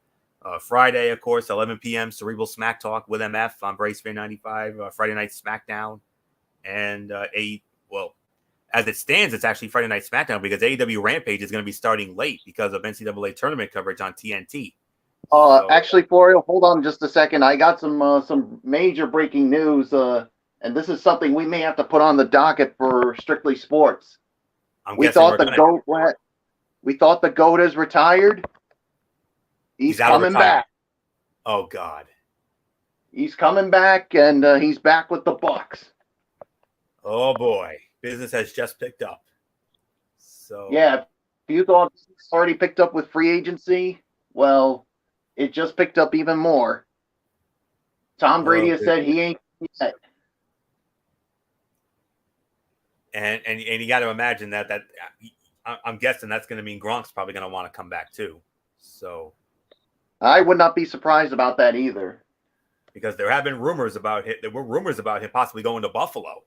Friday, of course, 11 p.m. Cerebral Smack Talk with MF on Brace Fair 95. Friday Night SmackDown. And as it stands, it's actually Friday Night SmackDown because AEW Rampage is going to be starting late because of NCAA tournament coverage on TNT. Actually, Florio, hold on just a second. I got some major breaking news, and this is something we may have to put on the docket for Strictly Sports. We thought the GOAT is retired. He's coming back. Oh God. He's coming back, and he's back with the Bucks. Oh boy. Business has just picked up. So yeah, if you thought it's already picked up with free agency, well, it just picked up even more. Tom Brady has said he ain't yet. And you got to imagine that I'm guessing that's going to mean Gronk's probably going to want to come back too. So I would not be surprised about that either. Because there have been rumors about him. There were rumors about him possibly going to Buffalo.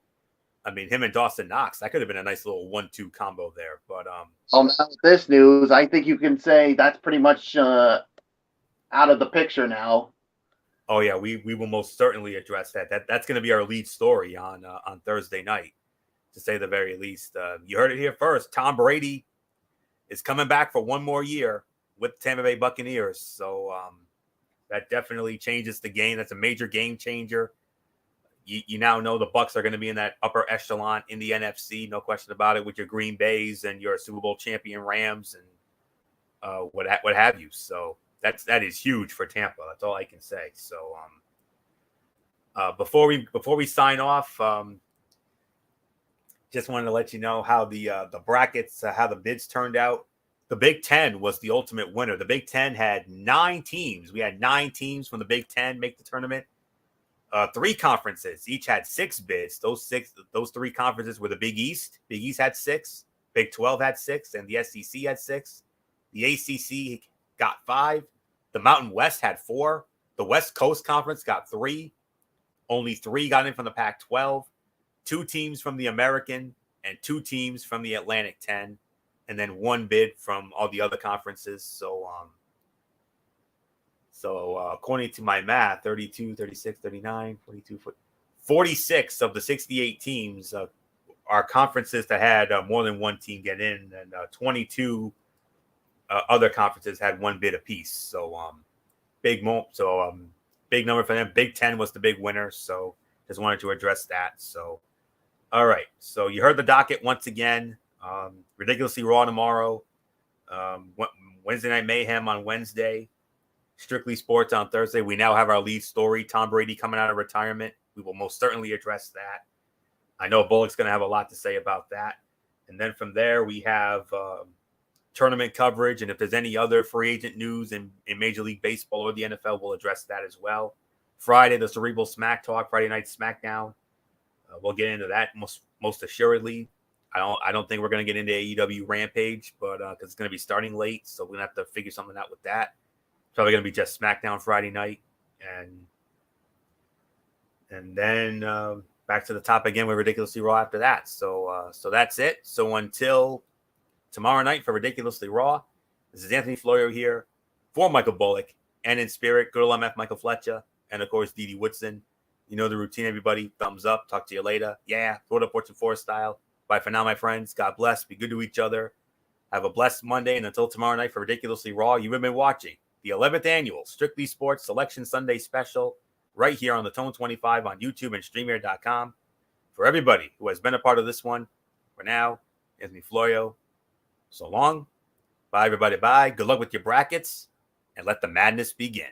I mean, him and Dawson Knox, that could have been a nice little 1-2 combo there. But now with this news, I think you can say that's pretty much out of the picture now. Oh yeah, we will most certainly address that. That's going to be our lead story on Thursday night, to say the very least. You heard it here first. Tom Brady is coming back for one more year with the Tampa Bay Buccaneers. So that definitely changes the game. That's a major game changer. You now know the Bucs are going to be in that upper echelon in the NFC, no question about it, with your Green Bays and your Super Bowl champion Rams and what have you. So that is huge for Tampa. That's all I can say. So before we sign off, just wanted to let you know how the brackets, how the bids turned out. The Big Ten was the ultimate winner. The Big Ten had 9 teams. We had 9 teams from the Big Ten make the tournament. 3 conferences each had 6 bids. Those 3 conferences were the Big East. Big East had 6. Big 12 had 6, and the SEC had 6. The ACC got 5. The Mountain West had 4. The West Coast Conference got 3. Only 3 got in from the Pac-12. 2 teams from the American and 2 teams from the Atlantic 10. And then 1 bid from all the other conferences. So according to my math, 32, 36, 39, 42, 46 of the 68 teams are conferences that had more than 1 team get in, and 22 other conferences had 1 bid apiece. So big number for them. Big 10 was the big winner. So just wanted to address that. So all right. So you heard the docket once again. Ridiculously Raw tomorrow. Wednesday Night Mayhem on Wednesday. Strictly Sports on Thursday. We now have our lead story, Tom Brady coming out of retirement. We will most certainly address that. I know Bullock's going to have a lot to say about that. And then from there, we have tournament coverage. And if there's any other free agent news in Major League Baseball or the NFL, we'll address that as well. Friday, the Cerebral Smack Talk, Friday Night SmackDown. We'll get into that most assuredly. I don't think we're going to get into AEW Rampage, but because it's going to be starting late, so we're going to have to figure something out with that. Probably going to be just SmackDown Friday night, and then back to the top again with Ridiculously Raw after that. So that's it. So until tomorrow night for Ridiculously Raw, this is Anthony Florio here for Michael Bullock, and in spirit, good old MF Michael Fletcher, and of course Didi Woodson. You know the routine, everybody. Thumbs up. Talk to you later. Yeah, throw it up, Fortune 4 style. Bye for now, my friends. God bless. Be good to each other. Have a blessed Monday, and until tomorrow night for Ridiculously Raw, you have been watching the 11th annual Strictly Sports Selection Sunday Special right here on the Tone 25 on YouTube and StreamYard.com. For everybody who has been a part of this one, for now, Anthony Florio, so long. Bye, everybody. Bye. Good luck with your brackets, and let the madness begin.